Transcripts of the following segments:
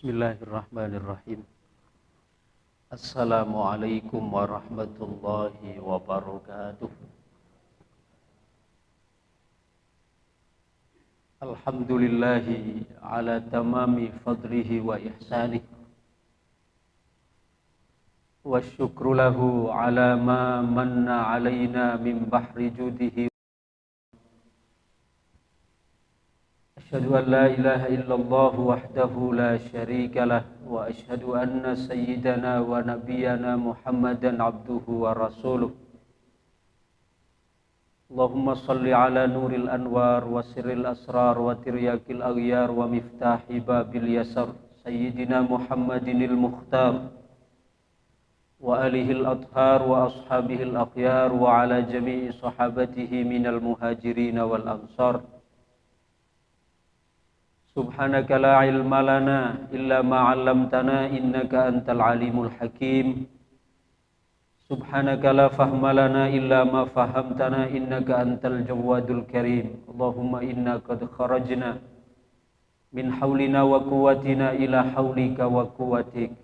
Bismillahirrahmanirrahim. Assalamualaikum warahmatullahi wabarakatuh. Alhamdulillahi ala tamami fadlihi wa ihsanih. Wa syukru lahu ala ma manna alaina min bahri judihi. Asyhadu an la ilaha illallah wahdahu la syarika lah wa asyhadu anna sayyidana wa nabiyyana Muhammadan abduhu wa rasuluh. Allahumma salli ala nuril anwar wa sirril asrar wa tiryakil aghyar wa miftahi babil yasar sayyidina Muhammadinil mukhtar wa alihil adhar wa ashabihil akhyar wa ala jami'i sahabatihi minal muhajirin wal ansar. Subhanaka la ilma lana illa ma 'allamtana innaka antal alimul hakim. Subhanaka la fahma lana illa ma fahamtana innaka antal jawadul karim. Allahumma inna qad kharajna min haulina wa quwwatina ila haulika wa quwwatik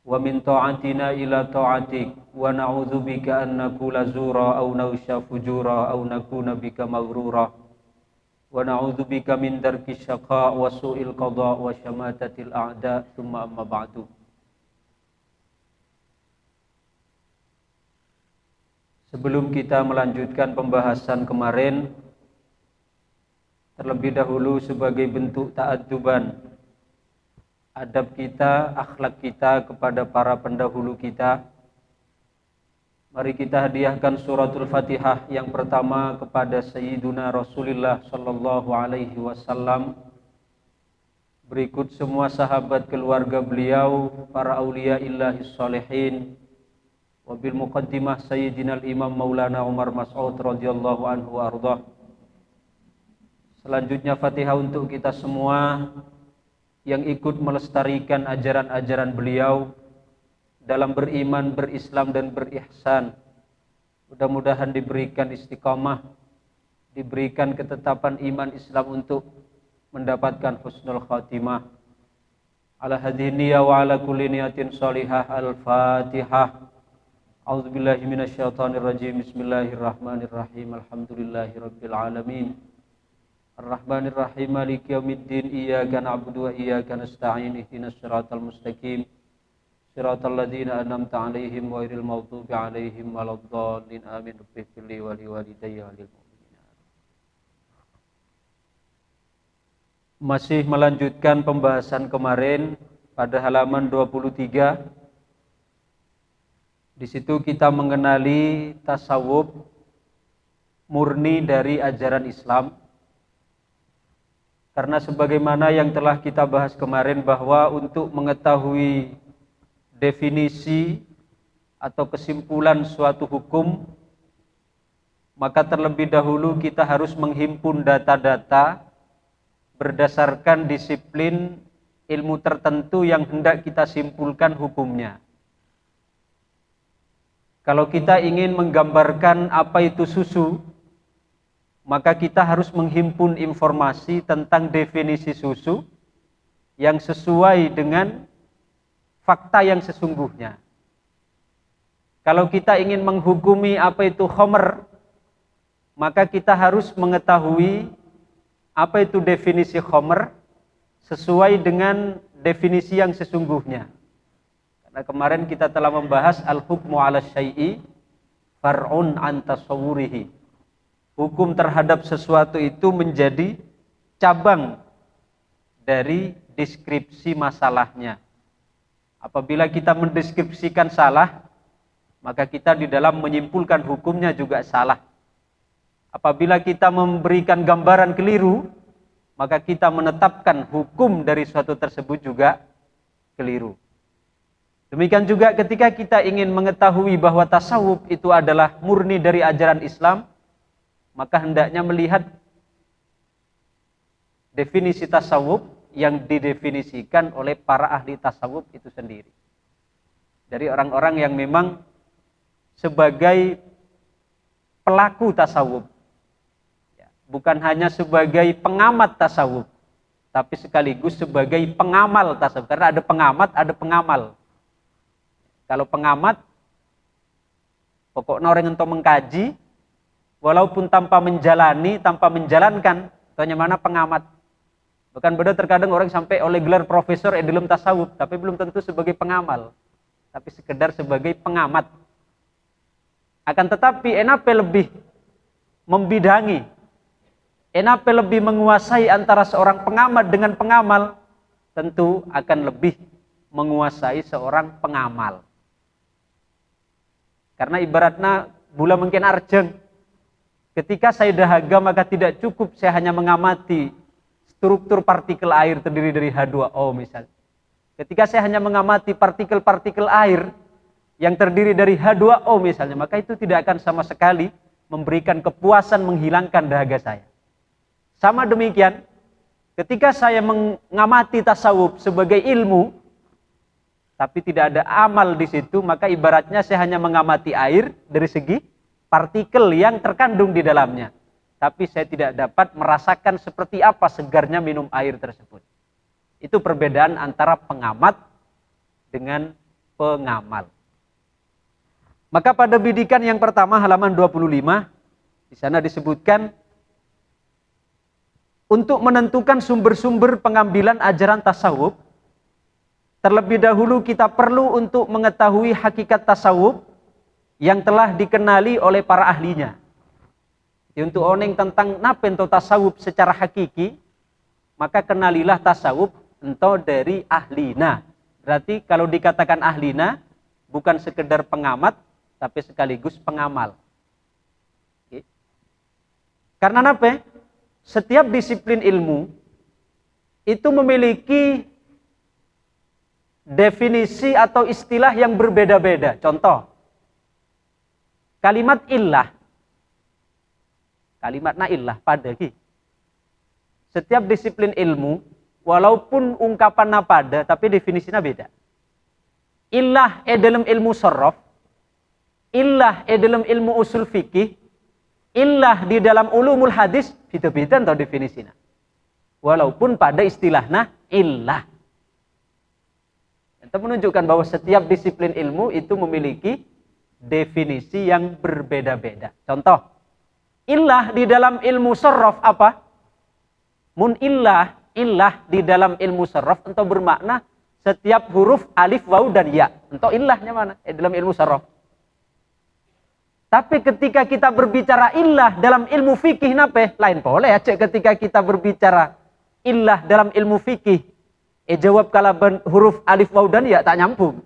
wa min ta'atina ila ta'atik wa na'udzubika an nakula zura aw nausha fujura aw nakuna bika maghrura wa na'udzubika min darki syaqa wa su'il qada wa syamatatil a'da. Tsumma amma ba'du. Sebelum kita melanjutkan pembahasan kemarin, terlebih dahulu sebagai bentuk ta'adzuban adab kita, akhlak kita kepada para pendahulu kita, mari kita hadiahkan suratul Fatihah yang pertama kepada Sayyiduna Rasulullah sallallahu alaihi wasallam. Berikut semua sahabat keluarga beliau, para aulia illahi sholihin. Wabil muqaddimah Sayyidina al-Imam Maulana Umar Mas'ud radhiyallahu anhu ardah. Selanjutnya Fatihah untuk kita semua yang ikut melestarikan ajaran-ajaran beliau dalam beriman, berislam dan berihsan. Mudah-mudahan diberikan istiqamah, diberikan ketetapan iman Islam untuk mendapatkan husnul khatimah. Ala hadhihi niyya wa ala kulli niyatin shalihah. Al-Fatihah. A'udzubillahi minasyaitonir rajim. Bismillahirrahmanirrahim. Alhamdulillahirabbil alamin. Ar-Rahmanir Rahim. Maliki yaumiddin. Iyyaka na'budu wa iyyaka nasta'in. Ihdinas siratal mustaqim. Siratal ladzina an'amta 'alaihim ghairil maghdubi 'alaihim waladdallin. Amin. Rabbighfirli wa liwalidayya walil mu'minin. Masih melanjutkan pembahasan kemarin pada halaman 23. Di situ kita mengenali tasawuf murni dari ajaran Islam. Karena sebagaimana yang telah kita bahas kemarin bahwa untuk mengetahui definisi atau kesimpulan suatu hukum, maka terlebih dahulu kita harus menghimpun data-data berdasarkan disiplin ilmu tertentu yang hendak kita simpulkan hukumnya. Kalau kita ingin menggambarkan apa itu susu, maka kita harus menghimpun informasi tentang definisi susu yang sesuai dengan fakta yang sesungguhnya. Kalau kita ingin menghukumi apa itu khamr, maka kita harus mengetahui apa itu definisi khamr sesuai dengan definisi yang sesungguhnya. Karena kemarin kita telah membahas al-hukmu 'ala syai'i far'un an tasawwurihi. Hukum terhadap sesuatu itu menjadi cabang dari deskripsi masalahnya. Apabila kita mendeskripsikan salah, maka kita di dalam menyimpulkan hukumnya juga salah. Apabila kita memberikan gambaran keliru, maka kita menetapkan hukum dari suatu tersebut juga keliru. Demikian juga ketika kita ingin mengetahui bahwa tasawuf itu adalah murni dari ajaran Islam, maka hendaknya melihat definisi tasawuf yang didefinisikan oleh para ahli tasawuf itu sendiri. Dari orang-orang yang memang sebagai pelaku tasawuf, bukan hanya sebagai pengamat tasawuf, tapi sekaligus sebagai pengamal tasawuf. Karena ada pengamat, ada pengamal. Kalau pengamat, pokoknya orang yang mengkaji, walaupun tanpa menjalani, tanpa menjalankan, itu hanya mana pengamat. Bahkan beda terkadang orang sampai oleh gelar profesor dalam tasawuf, tapi belum tentu sebagai pengamal, tapi sekedar sebagai pengamat. Akan tetapi enape lebih membidangi, enape lebih menguasai antara seorang pengamat dengan pengamal, tentu akan lebih menguasai seorang pengamal. Karena ibaratnya bula mungkin arjeng, ketika saya dahaga maka tidak cukup saya hanya mengamati struktur partikel air terdiri dari H2O misalnya. Ketika saya hanya mengamati partikel-partikel air yang terdiri dari H2O misalnya, maka itu tidak akan sama sekali memberikan kepuasan menghilangkan dahaga saya. Sama demikian, ketika saya mengamati tasawuf sebagai ilmu, tapi tidak ada amal di situ, maka ibaratnya saya hanya mengamati air dari segi partikel yang terkandung di dalamnya. Tapi saya tidak dapat merasakan seperti apa segarnya minum air tersebut. Itu perbedaan antara pengamat dengan pengamal. Maka pada bidikan yang pertama halaman 25, di sana disebutkan untuk menentukan sumber-sumber pengambilan ajaran tasawuf, terlebih dahulu kita perlu untuk mengetahui hakikat tasawuf yang telah dikenali oleh para ahlinya. Untuk oneng tentang napento tasawuf secara hakiki, maka kenalilah tasawuf ento dari ahlina. Berarti kalau dikatakan ahlina, bukan sekedar pengamat, tapi sekaligus pengamal. Oke. Karena apa? Setiap disiplin ilmu itu memiliki definisi atau istilah yang berbeda-beda. Contoh, kalimat illah, kalimatna illah pada ki. Setiap disiplin ilmu, walaupun ungkapannya pada, tapi definisinya beda. Illah dalam ilmu sorof, illah dalam ilmu usul fikih, illah di dalam ulumul hadis, beda-beda atau definisinya. Walaupun pada istilahnya illah. Itu menunjukkan bahwa setiap disiplin ilmu itu memiliki definisi yang berbeda-beda. Contoh, illah di dalam ilmu sorof apa? Mun illah di dalam ilmu sorof untuk bermakna setiap huruf alif, waw, dan ya. Untuk illahnya mana? Dalam ilmu sorof. Tapi ketika kita berbicara illah dalam ilmu fikih, nape? Lain boleh ya, ketika kita berbicara illah dalam ilmu fikih, jawab kalaban huruf alif, waw, dan ya, tak nyambung.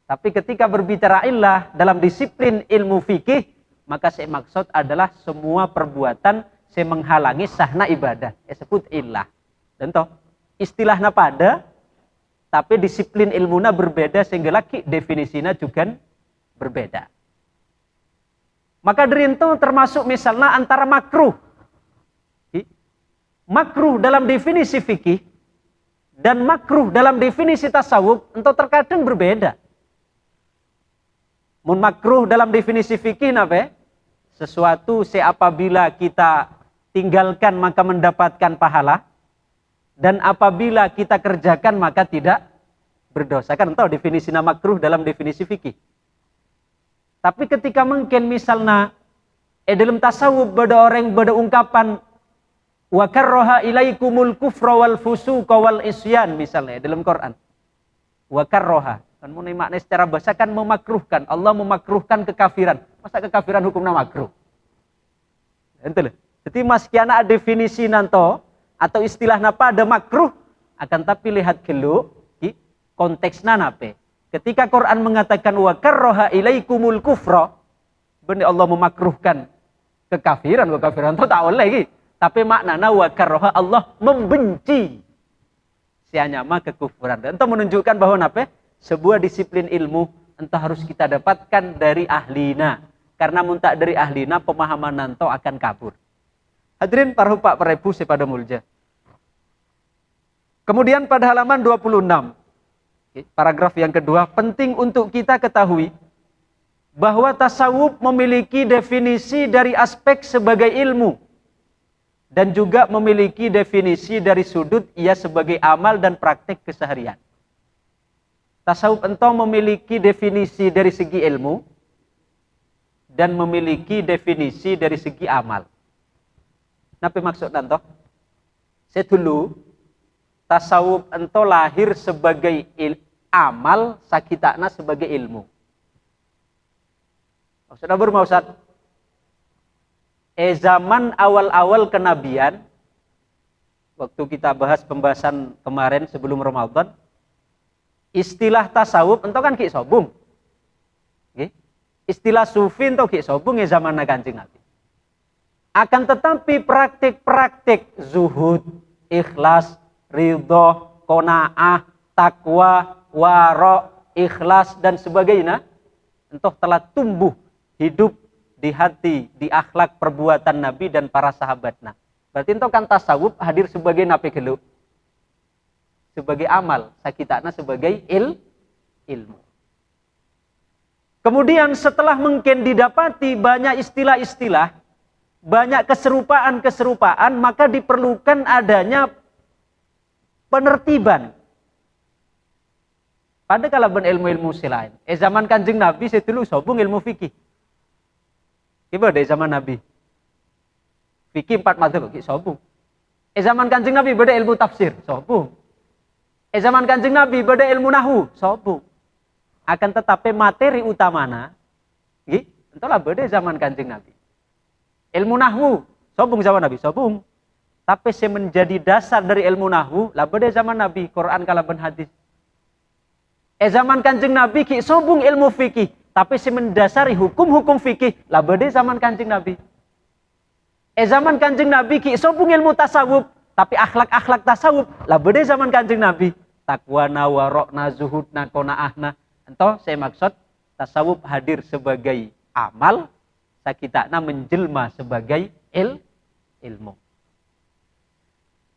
Tapi ketika berbicara illah dalam disiplin ilmu fikih, maka saya maksud adalah semua perbuatan saya menghalangi sahna ibadah. Sebut illah. Dan toh, istilahnya pada, tapi disiplin ilmunya berbeda sehingga lagi definisinya juga berbeda. Maka dari itu termasuk misalnya antara makruh. Makruh dalam definisi fikih dan makruh dalam definisi tasawuf untuk terkadang berbeda. Mun makruh dalam definisi fikih apa? Sesuatu apabila kita tinggalkan maka mendapatkan pahala, dan apabila kita kerjakan maka tidak berdosa. Kan tahu definisi makruh dalam definisi fikih. Tapi ketika mungkin misalnya dalam tasawuf beda orang beda ungkapan wa karraha ilaikumul kufra wal fusuqa wal isyan misalnya dalam Quran. Wa karraha kan mengenai makna secara bahasa kan memakruhkan. Allah memakruhkan kekafiran. Masa kekafiran hukumnya makruh? Ente loh. Jadi maskiana definisi nanto atau istilahnya pada makruh, akan tapi lihat dulu konteksnya nape. Ketika Quran mengatakan wa karraha ilaikumul kufra, benar Allah memakruhkan kekafiran itu tak boleh lagi. Tapi maknanya wa karraha Allah membenci sianyama kekufuran. Dan itu menunjukkan bahwa nape? Sebuah disiplin ilmu entah harus kita dapatkan dari ahlina. Karena muntak dari ahlina pemahaman nanto akan kabur. Hadirin para hupak perebu sepada mulja. Kemudian pada halaman 26, paragraf yang kedua, penting untuk kita ketahui bahwa tasawuf memiliki definisi dari aspek sebagai ilmu dan juga memiliki definisi dari sudut ia sebagai amal dan praktek keseharian. Tasawuf ento memiliki definisi dari segi ilmu dan memiliki definisi dari segi amal. Napa maksud nanto? Saya dulu tasawuf ento lahir sebagai amal, sakitana sebagai ilmu. Maksudnya mau Ustaz? Zaman awal-awal kenabian, waktu kita bahas pembahasan kemarin sebelum Ramadan, istilah tasawuf ento kan ki sobung. Okay? Istilah sufi ento ki sobung zaman Kanjeng Nabi. Akan tetapi praktik-praktik zuhud, ikhlas, ridho, qanaah, takwa, wara, ikhlas dan sebagainya entah telah tumbuh hidup di hati, di akhlak perbuatan Nabi dan para sahabatnya. Berarti entah kan tasawuf hadir sebagai napi gelu, sebagai amal, sakitana sebagai ilmu. Kemudian setelah mungkin didapati banyak istilah-istilah, banyak keserupaan-keserupaan, maka diperlukan adanya penertiban pada kalaban ilmu-ilmu selain. Zaman Kanjeng Nabi saya dulu sobung ilmu fikih. Iba dari zaman Nabi. Fikih 4 madzhab ki sobung. Zaman Kanjeng Nabi beda ilmu tafsir, sobung. Zaman Kanjeng Nabi beda ilmu nahwu, sobung. Akan tetapi materi utamana nggih, entahlah beda zaman Kanjeng Nabi. Ilmu nahwu, sobung zaman Nabi, sobung. Tapi saya menjadi dasar dari ilmu nahwu, lah beda zaman Nabi, Quran kalaban hadis. Zaman Kanjeng Nabi ki sobung ilmu fikih, tapi saya mendasari hukum-hukum fikih, lah beda zaman Kanjeng Nabi. Zaman Kanjeng Nabi ki sobung ilmu tasawuf, tapi akhlak-akhlak tasawuf, lah beda zaman Kanjeng Nabi. Takwana, warokna, zuhudna, qanaahna. Entah saya maksud tasawuf hadir sebagai amal, sakitana menjelma sebagai ilmu.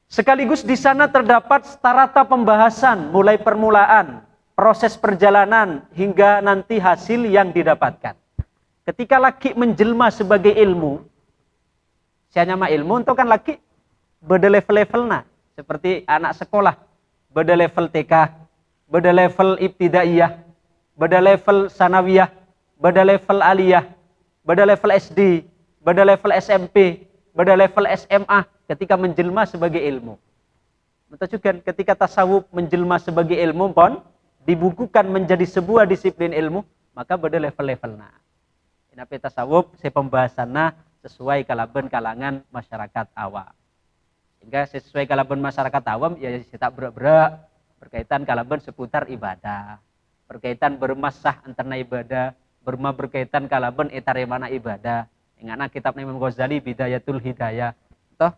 Sekaligus di sana terdapat starata pembahasan mulai permulaan, proses perjalanan hingga nanti hasil yang didapatkan. Ketika laki menjelma sebagai ilmu, siapa nama ilmu itu kan laki beda level-levelnya, seperti anak sekolah, beda level TK, beda level ibtidaiyah, beda level sanawiyah, beda level aliyah, beda level SD, beda level SMP, beda level SMA ketika menjelma sebagai ilmu. Betul juga ketika tasawuf menjelma sebagai ilmu pun dibukukan menjadi sebuah disiplin ilmu, maka beda level-levelnya. Ini tasawuf saya pembahasannya sesuai kalaban kalangan masyarakat awam. Sehingga sesuai kalaban masyarakat awam ya kita berak-berak berkaitan kalaban seputar ibadah, berkaitan bermasah antara ibadah, berkaitan kalaban etare mana ibadah. Ingana kitab Imam Ghazali Bidayatul Hidayah. Toh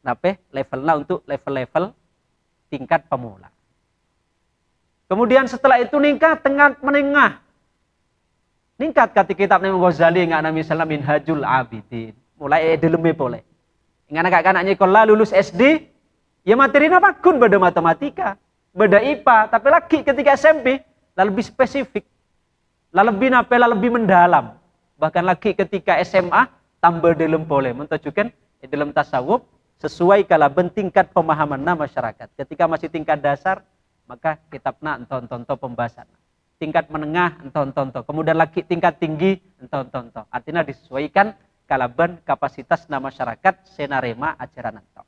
nape levelnya untuk level-level tingkat pemula. Kemudian setelah itu ningkat tengah menengah. Ningkat kata kitab Imam Ghazali ingana misalnya Minhajul Abidin. Mulai deleme boleh. Ingana kak anaknya kalau lulus SD, ya materinya bakun beda matematika, beda IPA, tapi lagi ketika SMP lebih spesifik. Lebih napela lebih mendalam. Bahkan lagi ketika SMA tambah dalam boleh menunjukkan dalam tasawuf sesuai kalaban tingkat pemahaman masyarakat. Ketika masih tingkat dasar maka kitabna enton-tonto pembahasan. Tingkat menengah enton-tonto. Kemudian lagi tingkat tinggi enton-tonto. Artinya disesuaikan kalaban kapasitas masyarakat senarema ajaran ento.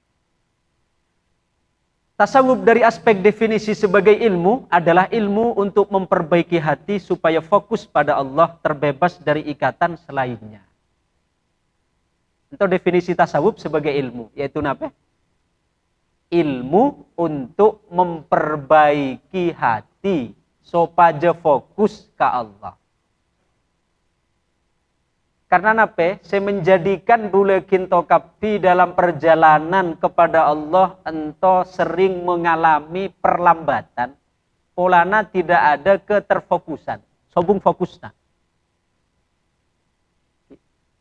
Tasawuf dari aspek definisi sebagai ilmu adalah ilmu untuk memperbaiki hati supaya fokus pada Allah, terbebas dari ikatan selainnya. Untuk definisi tasawuf sebagai ilmu, yaitu apa? Ilmu untuk memperbaiki hati supaya fokus ke Allah. Karena apa? Saya menjadikan bulekin tokapi dalam perjalanan kepada Allah ento sering mengalami perlambatan. Polana tidak ada keterfokusan. Sobung fokusna.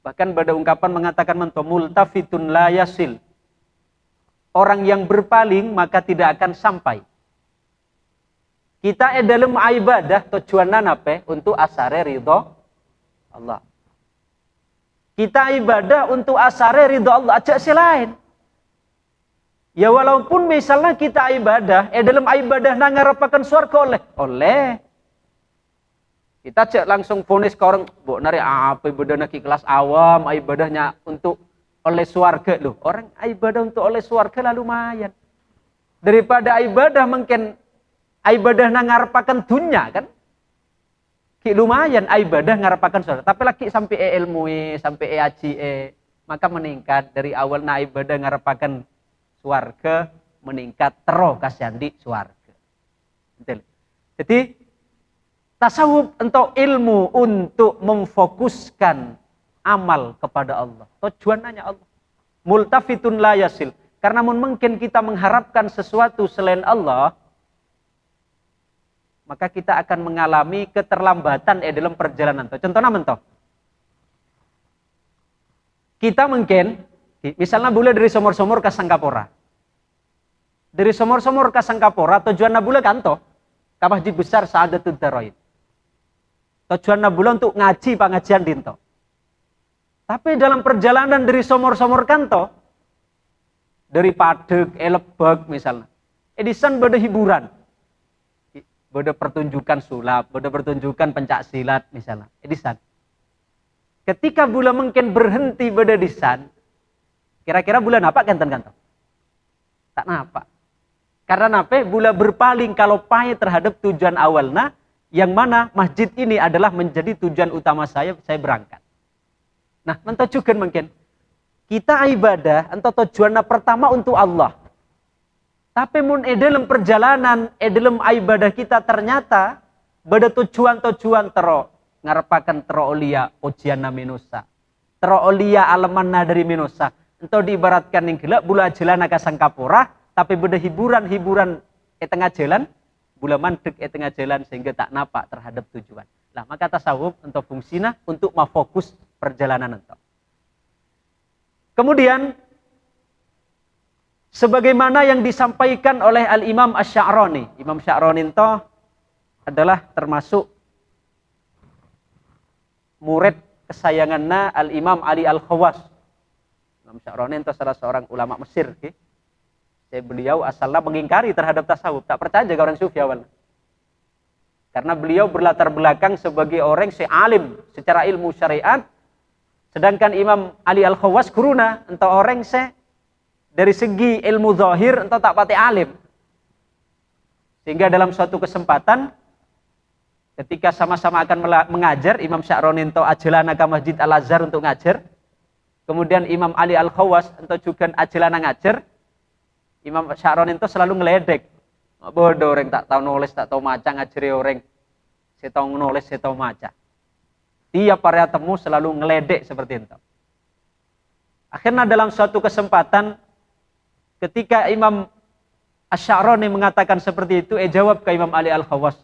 Bahkan pada ungkapan mengatakan mento multafitun la yasil. Orang yang berpaling maka tidak akan sampai. Kita dalam ibadah tujuannya apa? Untuk asare ridho Allah. Kita ibadah untuk asare ridho Allah aja selain. Ya walaupun misalnya kita ibadah, dalam ibadah ngarapakan surga oleh. Kita cek langsung vonis ke orang, bu nari apa ibadah nak kelas awam, ibadahnya untuk oleh surga loh. Orang ibadah untuk oleh surga lah lumayan. Daripada ibadah mungkin ibadah ngarapakan dunia kan. Ki lumayan ibadah ngarapakan surga. Tapi lagi sampai ilmu sampai haji maka meningkat dari awal na ibadah ngarapakan surga meningkat terus kasihan di surga. Jadi tasawuf untuk ilmu untuk memfokuskan amal kepada Allah. Tujuannya Allah. Multafitun la yasil. Karena mungkin kita mengharapkan sesuatu selain Allah, maka kita akan mengalami keterlambatan dalam perjalanan. Contohnya mentoh. Kita mungkin, misalnya boleh dari Somor-Somor ke Sangkapura. Dari Somor-Somor ke Sangkapura, tujuannya boleh kanto. Kapah di besar Sa'adatud Darain. Tujuan bulan untuk ngaji pengajian dinto. Tapi dalam perjalanan dari Somor-Somor kanto, dari Padeg, Lebak misalnya, edisan beda hiburan, beda pertunjukan sulap, beda pertunjukan pencak silat misalnya, edisan. Ketika bulan mungkin berhenti beda edisan, kira-kira bulan apa kanton-kanton? Tak napa. Karena apa? Bulan berpaling kalau pahit terhadap tujuan awalnya, yang mana masjid ini adalah menjadi tujuan utama saya berangkat. Nah, entah juga mungkin kita ibadah entah tujuannya pertama untuk Allah. Tapi mun dalam perjalanan dalam ibadah kita ternyata pada tujuan-tujuan ngarepakan olia ujian minusa. Olia alamanna dari minusa. Entah diibaratkan yang gila bula jalan ke Sangkapura tapi beda hiburan tengah jalan bula mandek tengah jalan sehingga tak napak terhadap tujuan. Lah maka tasawuf untuk fungsinya untuk memfokus perjalanan itu. Kemudian sebagaimana yang disampaikan oleh Al-Imam Asy-Sya'rani. Imam Sya'rani itu adalah termasuk murid kesayangannya Al-Imam Ali Al-Khawas. Imam Sya'rani itu salah seorang ulama Mesir, okay? Beliau asalnya mengingkari terhadap tasawuf, tak percaya juga orang sufi awal. Karena beliau berlatar belakang sebagai orang alim secara ilmu syariat, sedangkan Imam Ali Al-Khawas guruna entah orang dari segi ilmu zahir entah tak pati alim. Sehingga dalam suatu kesempatan ketika sama-sama akan mengajar, Imam Sya'rani entah ajalana ke Masjid Al-Azhar untuk ngajar. Kemudian Imam Ali Al-Khawas entah juga ajalana ngajar. Imam Sya'rani itu selalu ngeledek. Bodoh orang tak tahu nulis, tak tahu maca, ngajari orang. Saya tahu nulis, saya tahu maca. Tiap para temu selalu ngeledek seperti itu. Akhirnya dalam suatu kesempatan ketika Imam Asy-Sya'rani mengatakan seperti itu, jawab ke Imam Ali Al-Khawas.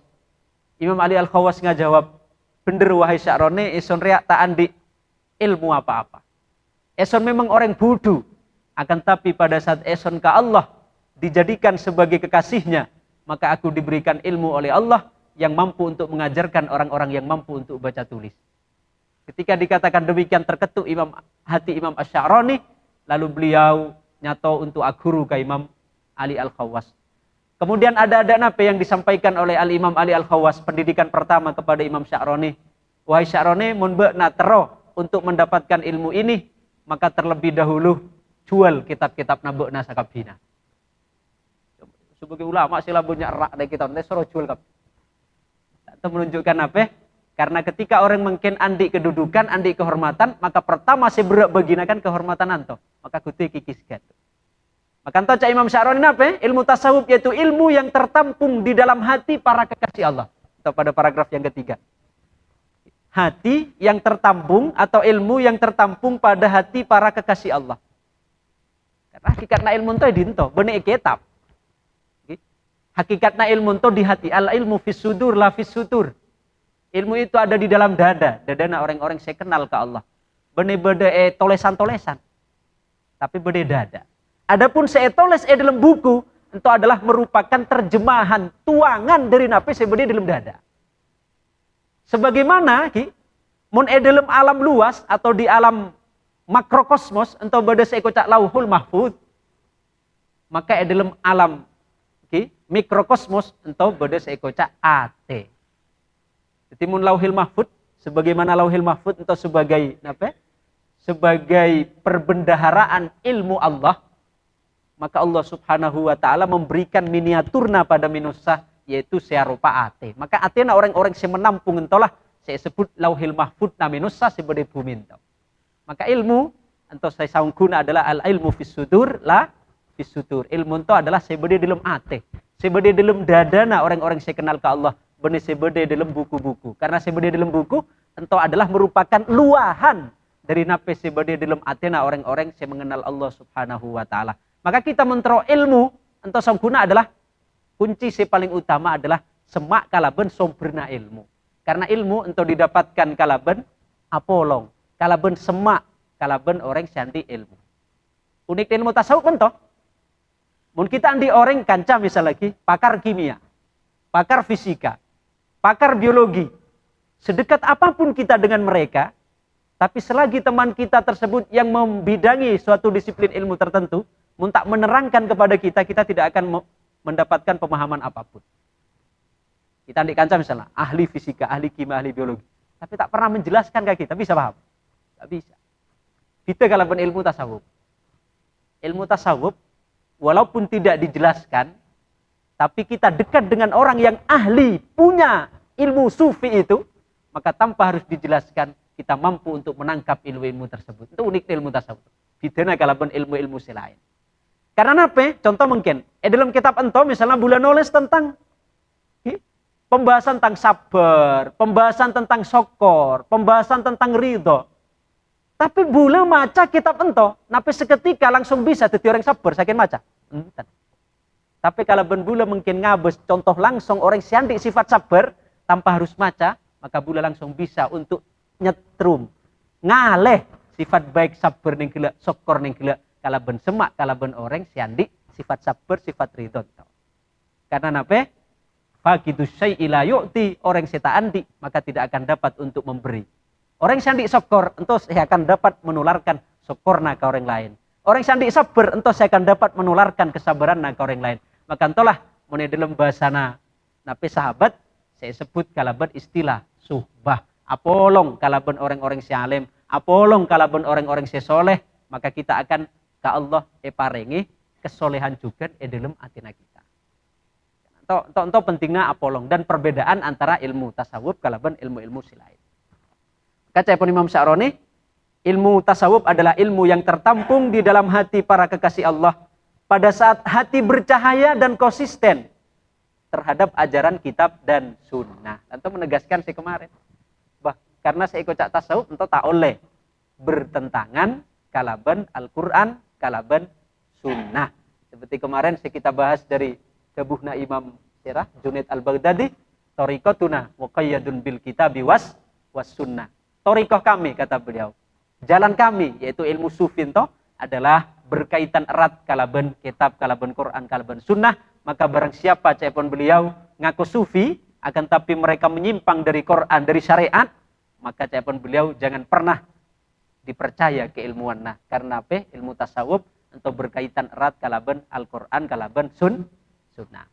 Imam Ali Al-Khawas ngajawab, bener wahai Sya'rani, eson riak tak andi ilmu apa-apa. Eson memang orang bodoh. Akan tapi pada saat eson ke Allah dijadikan sebagai kekasihnya, maka aku diberikan ilmu oleh Allah yang mampu untuk mengajarkan orang-orang yang mampu untuk baca tulis. Ketika dikatakan demikian terketuk hati Imam Asy-Sya'rani, lalu beliau nyato untuk aguru ke Imam Ali Al-Khawas. Kemudian ada apa yang disampaikan oleh Al-Imam Ali Al-Khawas, pendidikan pertama kepada Imam Sya'rani. Wahai Sya'rani, mun beukna tero untuk mendapatkan ilmu ini, maka terlebih dahulu jual kitab-kitab nabeukna sakabina. Sebagai ulama sila punya rak dari kitab, suruh jual kap. Itu menunjukkan apa? Karena ketika orang mungkin andi kedudukan, andi kehormatan, maka pertama saya berak baginakan kehormatan anto. Maka kutu kikis gatu. Maka anto cak Imam Sya'rani apa? Ilmu tasawuf yaitu ilmu yang tertampung di dalam hati para kekasih Allah. Atau pada paragraf yang ketiga. Hati yang tertampung atau ilmu yang tertampung pada hati para kekasih Allah. Hakikatna ilmu itu dinto, bener kitab. Hakikatna ilmu itu di hati. Al ilmu fis sudur la fis sutur. Ilmu itu ada di dalam dada. Dadana orang-orang saya kenal ke Allah. Bener tolesan-tolesan. Tapi bener dada. Adapun saya tulis dalam buku itu adalah merupakan terjemahan tuangan dari napi saya bener dalam dada. Sebagaimana mun dalam alam luas atau di alam makrokosmos entau beda seekor cak lauhul mahfud. maka dalam alam mikrokosmos ento beda sekoca ate. Jadi mun lauhil mahfud sebagaimana lauhil mahfud ento sebagai apa? Sebagai perbendaharaan ilmu Allah, maka Allah Subhanahu wa taala memberikan miniaturna pada manusia yaitu serupa ate. Maka ate na orang-orang yang menampung entolah saya sebut lauhil mahfud na manusia sebagai bumi ento. Maka ilmu ento saya sangkuna adalah al ilmu fis sudur la fis sudur. Ilmu ento adalah sebagai dalam ate. Sebagai dalam dadana orang-orang saya kenal ke Allah, benih sebagai dalam buku-buku. Karena sebagai dalam buku ento adalah merupakan luahan dari nape sebagai dalam atena orang-orang yang mengenal Allah Subhanahu wa taala. Maka kita mentero ilmu ento sangkuna adalah kunci yang paling utama adalah semak kalaben somberna ilmu. Karena ilmu ento didapatkan kalaben apolong, kalaben semak, kalaben orang sandi ilmu. Unik ilmu tasawuf ento. Mun kita andi orang kanca misal lagi pakar kimia, pakar fisika, pakar biologi. Sedekat apapun kita dengan mereka, tapi selagi teman kita tersebut yang membidangi suatu disiplin ilmu tertentu, mun tak menerangkan kepada kita, kita tidak akan mendapatkan pemahaman apapun. Kita andi kanca misalnya, ahli fisika, ahli kimia, ahli biologi. Tapi tak pernah menjelaskan ke kita, bisa paham? Tak bisa. Kita kalau ilmu tasawuf. Ilmu tasawuf, walaupun tidak dijelaskan, tapi kita dekat dengan orang yang ahli, punya ilmu sufi itu, maka tanpa harus dijelaskan, kita mampu untuk menangkap ilmu-ilmu tersebut. Itu unik ilmu tasawuf. Bidana kalaban ilmu-ilmu selain. Karena apa? Contoh mungkin, dalam kitab ento misalnya bulan nulis tentang pembahasan tentang sabar, pembahasan tentang syukur, pembahasan tentang ridho. Tapi bula maca kitab ento, nape seketika langsung bisa jadi orang sabar, saking maca. Enten. Tapi kalau ben bula mungkin ngabes contoh langsung orang siandik sifat sabar tanpa harus maca, maka bula langsung bisa untuk nyetrum ngaleh sifat baik sabar ning gila syukur ning gila kalau ben semak kalau ben orang siandik sifat sabar sifat ridho. Karena napa? Faqidu syai'i la yu'ti, orang seta andi maka tidak akan dapat untuk memberi. Orang siandik syukur entos akan dapat menularkan syukurna ke orang lain. Orang siandik sabar entos akan dapat menularkan kesabaranna ke orang lain. Maka entolah mun dalam bahasana nape sahabat saya sebut kalaban istilah suhbah. Apolong kalaban orang-orang si alim, apolong kalaban orang-orang si soleh, maka kita akan ke Allah paringi kesolehan juga dalam atina kita. Ento pentingnya apolong dan perbedaan antara ilmu tasawuf kalaban ilmu-ilmu si lain. Kata Imam Sya'roni, ilmu tasawuf adalah ilmu yang tertampung di dalam hati para kekasih Allah pada saat hati bercahaya dan konsisten terhadap ajaran kitab dan sunnah. Tentu menegaskan si kemarin. Karena saya ikut cak tasawuf entah tak oleh bertentangan kalaban Al-Quran, kalaban sunnah. Seperti kemarin kita bahas dari kebuhna Imam Sirah Junaid Al-Baghdadi, tariqatuna muqayyadun bil kitabi was sunnah. Tariqah kami kata beliau, jalan kami yaitu ilmu sufi itu adalah berkaitan erat kalaban kitab, kalaban Quran, kalaban sunnah. Maka barang siapa cepon beliau ngaku sufi akan tapi mereka menyimpang dari Quran, dari syariat, maka cepon beliau jangan pernah dipercaya keilmuan. Nah, karena apa? Ilmu tasawuf untuk berkaitan erat kalaban Al-Quran, kalaban sunnah.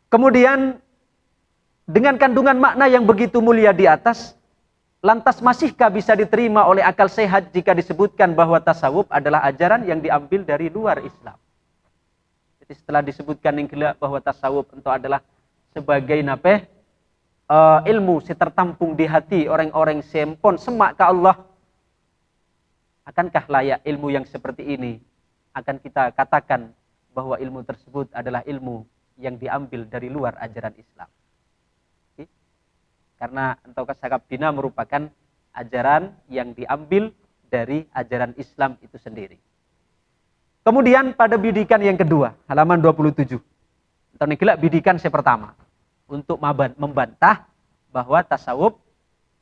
Kemudian dengan kandungan makna yang begitu mulia di atas, lantas masihkah bisa diterima oleh akal sehat jika disebutkan bahwa tasawuf adalah ajaran yang diambil dari luar Islam? Jadi setelah disebutkan bahwa tasawuf itu adalah sebagai ilmu tertampung di hati orang-orang sempon semak ke Allah, akankah layak ilmu yang seperti ini akan kita katakan bahwa ilmu tersebut adalah ilmu yang diambil dari luar ajaran Islam? Karena entah sakap dina merupakan ajaran yang diambil dari ajaran Islam itu sendiri. Kemudian pada bidikan yang kedua, halaman 27. Entah nikila bidikan yang pertama. Untuk membantah bahwa tasawuf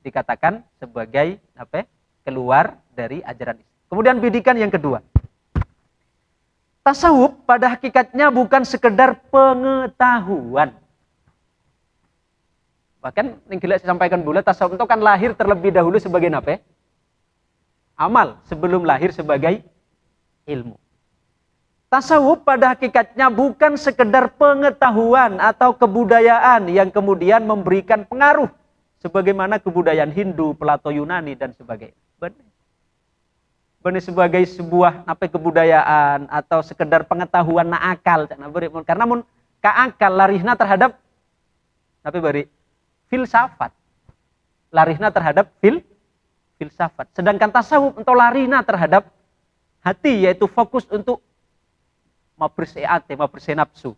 dikatakan sebagai keluar dari ajaran Islam. Kemudian bidikan yang kedua. Tasawuf pada hakikatnya bukan sekedar pengetahuan. Bahkan yang saya sampaikan pula, tasawuf itu kan lahir terlebih dahulu sebagai amal sebelum lahir sebagai ilmu. Tasawuf pada hakikatnya bukan sekedar pengetahuan atau kebudayaan yang kemudian memberikan pengaruh sebagaimana kebudayaan Hindu, Plato, Yunani dan sebagainya. Benar sebagai sebuah kebudayaan atau sekedar pengetahuan na akal karena mun ka akal larihna terhadap filsafat. Larihna terhadap filsafat. Sedangkan tasawuf untuk larihna terhadap hati, yaitu fokus untuk membersih nafsu.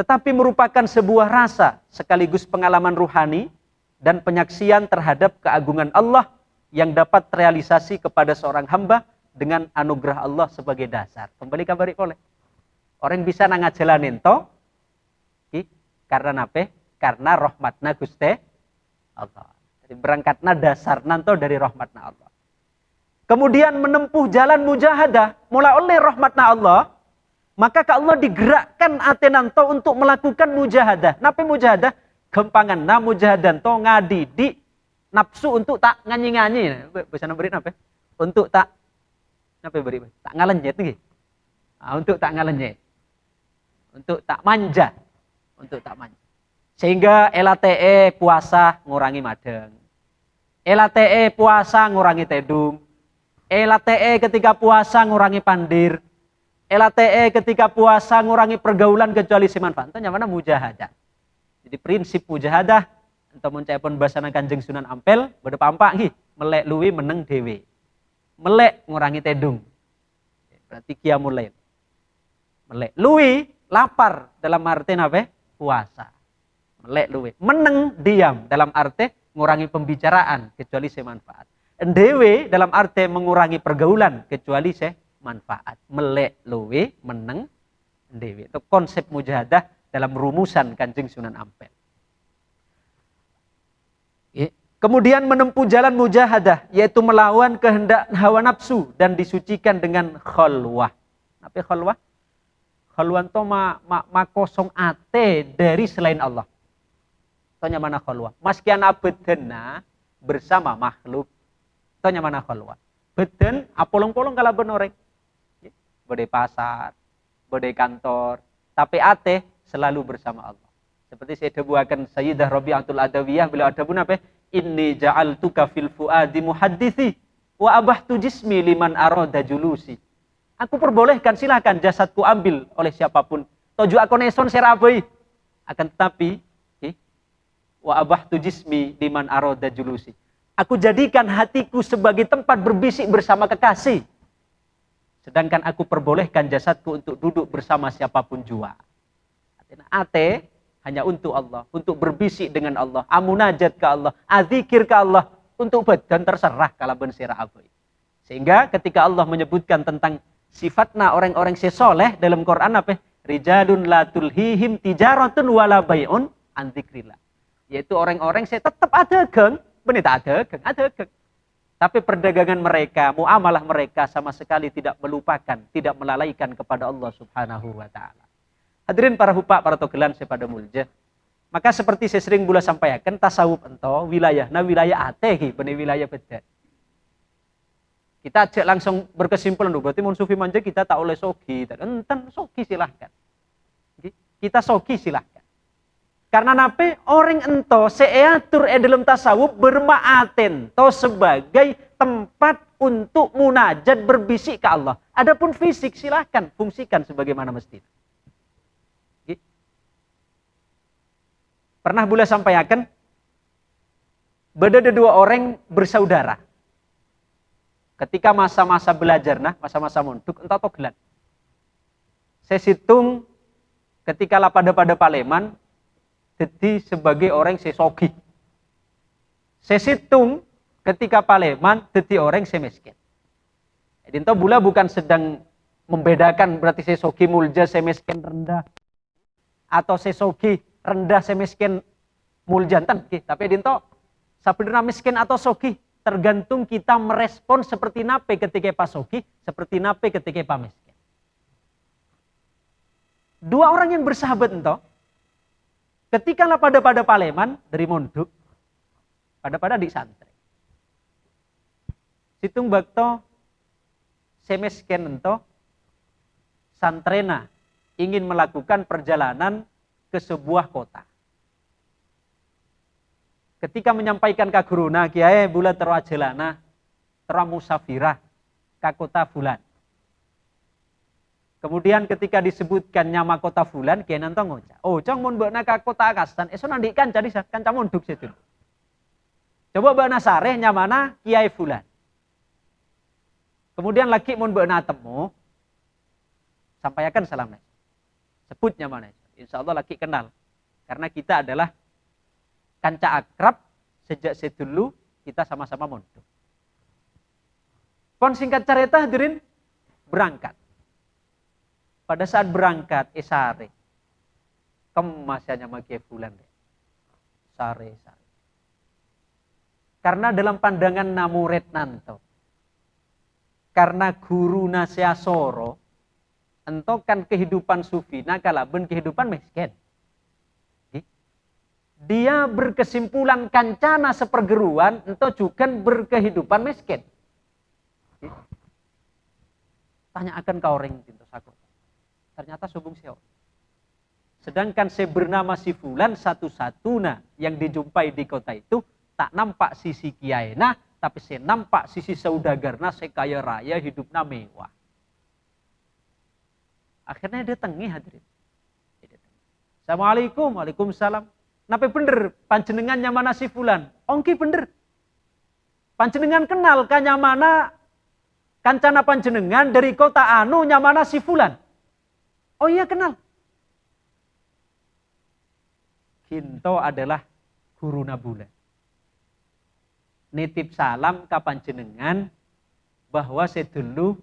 Tetapi merupakan sebuah rasa sekaligus pengalaman ruhani dan penyaksian terhadap keagungan Allah yang dapat terrealisasi kepada seorang hamba dengan anugerah Allah sebagai dasar. Kembali kabari boleh. Orang bisa nangajalanin to karena apa? Karena rahmatna Gusti Allah. Jadi berangkatna dasar nanto dari rahmatna Allah. Kemudian menempuh jalan mujahadah mulai oleh rahmatna Allah, maka ka Allah digerakkan atenanto untuk melakukan mujahadah. Napa mujahadah? Gempangan na mujahadan to ngadidik nafsu untuk tak nganyi-nganyi. Bisa beri apa? Untuk tak beri? Tak ngalenjet nggih. Untuk tak ngalenjet. Untuk tak manja. Untuk tak manja. Sehingga LATE puasa ngurangi madeng. LATE puasa ngurangi tedung. LATE ketika puasa ngurangi pandir. LATE ketika puasa ngurangi pergaulan kecuali semanfaat. Itu namanya mujahadah. Jadi prinsip mujahadah untuk mencaipun basana Kanjeng Sunan Ampel bade pampak nggih, melek luwi meneng dhewe. Melek ngurangi tedung. Berarti qiyamul lail. Melek luwi lapar dalam arti apa? Puasa. Melek luwi. Meneng diam dalam arti ngurangi pembicaraan kecuali semanfaat. Dhewe dalam arti mengurangi pergaulan kecuali semanfaat. Melek luwi meneng dhewe. Itu konsep mujahadah dalam rumusan Kanjeng Sunan Ampel. Kemudian menempuh jalan mujahadah, yaitu melawan kehendak hawa nafsu dan disucikan dengan khalwah. Apa khalwah? Khalwah itu kosong ate dari selain Allah. Tanya mana khalwah? Maskian abedena bersama makhluk. Tanya mana khalwah? Beden apolong-polong kala benorek. Bode pasar, bode kantor, tapi ate selalu bersama Allah. Seperti saya debuakan Sayyidah Rabi'atul Adawiyah, beliau ada pun apa? Inni ja'altuka fil fuadi muhaddithi wa abahtu jismi liman arada julusi. Aku perbolehkan, silahkan jasadku ambil oleh siapapun. Toju aku neson serabai. Akan tetapi wa abahtu jismi liman arada julusi. Aku jadikan hatiku sebagai tempat berbisik bersama kekasih. Sedangkan aku perbolehkan jasadku untuk duduk bersama siapapun jua. Ate hanya untuk Allah, untuk berbisik dengan Allah, amunajat ke Allah, azikir ke Allah, untuk badan terserah kalau bensira abai. Sehingga ketika Allah menyebutkan tentang sifatna orang-orang sesoleh dalam Quran apa? Rijalun la tulhihim tijaratun wala bai'un an dzikrillah. Yaitu orang-orang saya tetap ada geng, benih tak ada geng. Tapi perdagangan mereka, muamalah mereka sama sekali tidak melupakan, tidak melalaikan kepada Allah Subhanahu wa taala. Hadirin para hupak, para togelan sepada mulja. Maka seperti saya sering bula sampaikan, tasawuf ento wilayah ate benih wilayah beda. Kita ajak langsung berkesimpulan, berarti mun sufi manja kita tak oleh sogi, enten sogi silahkan. Kita sogi silahkan. Karena nape orang ento seatur dalam tasawuf bermaaten to sebagai tempat untuk munajat berbisik ke Allah. Adapun fisik silahkan fungsikan sebagaimana mestinya. Pernah bula sampaikan, beda dua orang bersaudara. Ketika masa-masa belajar, masa-masa mondok, entah togelan. Saya hitung ketika lah pada Paleman, jadi sebagai orang sesogi. Saya hitung ketika Paleman, jadi orang semiskin. Jadi entah bula bukan sedang membedakan berarti sesogi mulja, semiskin rendah, atau sesogi rendah semiskin muljantan, tapi dinto sabenerna miskin atau sogi tergantung kita merespon seperti nape ketika pas sogi, seperti nape ketika pas miskin. Dua orang yang bersahabat ento, ketika lah pada Paleman dari mondok, pada di santri. Situng bakto semiskin ento santrena ingin melakukan perjalanan ke sebuah kota. Ketika menyampaikan ke guruna, kiai bulan terajelana, teramusafirah, ke kota fulan. Kemudian ketika disebutkan nyama kota fulan, kiai nantong ngoca. Oh, cang mun beuna ke kota Kastan, eso nandikan jadi kan camun duk situ. Coba beuna sareh nyamana kiai fulan. Kemudian laki mun beuna temu, sampaikan salam. Sebut nyamana. Insya Allah laki kenal. Karena kita adalah kanca akrab sejak sedulu kita sama-sama mondok. Pon singkat cerita hadirin berangkat. Pada saat berangkat sare. Kemasanya makie bulan deh. Sare. Karena dalam pandangan namuret nanto. Karena guru nasiasoro ento kan kehidupan sufina kalaben kehidupan miskin. Dia berkesimpulan kancana seperguruan ento juga berkehidupan miskin. Tanya akan kau orang pintu sakot. Ternyata subung seo. Sedangkan saya bernama si Fulan satu-satunya yang dijumpai di kota itu tak nampak sisi kiaina, tapi saya nampak sisi saudagarna, saya kaya raya, hidupnya mewah. Akhirnya dia tengi hadirin. Assalamualaikum, waalaikumsalam. Napa bener panjenengannya mana si Fulan? Ongki bener. Panjenengan kenal kanya mana kancana panjenengan dari kota anu nyamana si Fulan? Oh iya kenal. Kinto adalah guru Nabula. Nitip salam ka panjenengan bahwa sedulu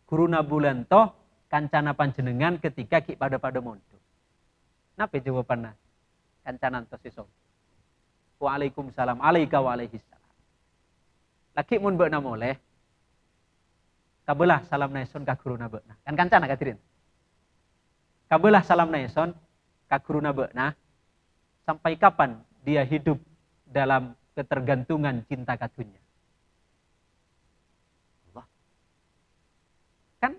guru Nabulan toh kancana panjenengan ketika ki pada mondok. Napa jawabannya? Kancanan to sesuk. Waalaikumsalam, alaika waalaihissalam. Laki mun beuna moleh. Kabelah salam naeson ka guruna beuna. Kan kancana katirin. Kabelah salam naeson ka guruna beuna. Sampai kapan dia hidup dalam ketergantungan cinta katunya? Allah. Kan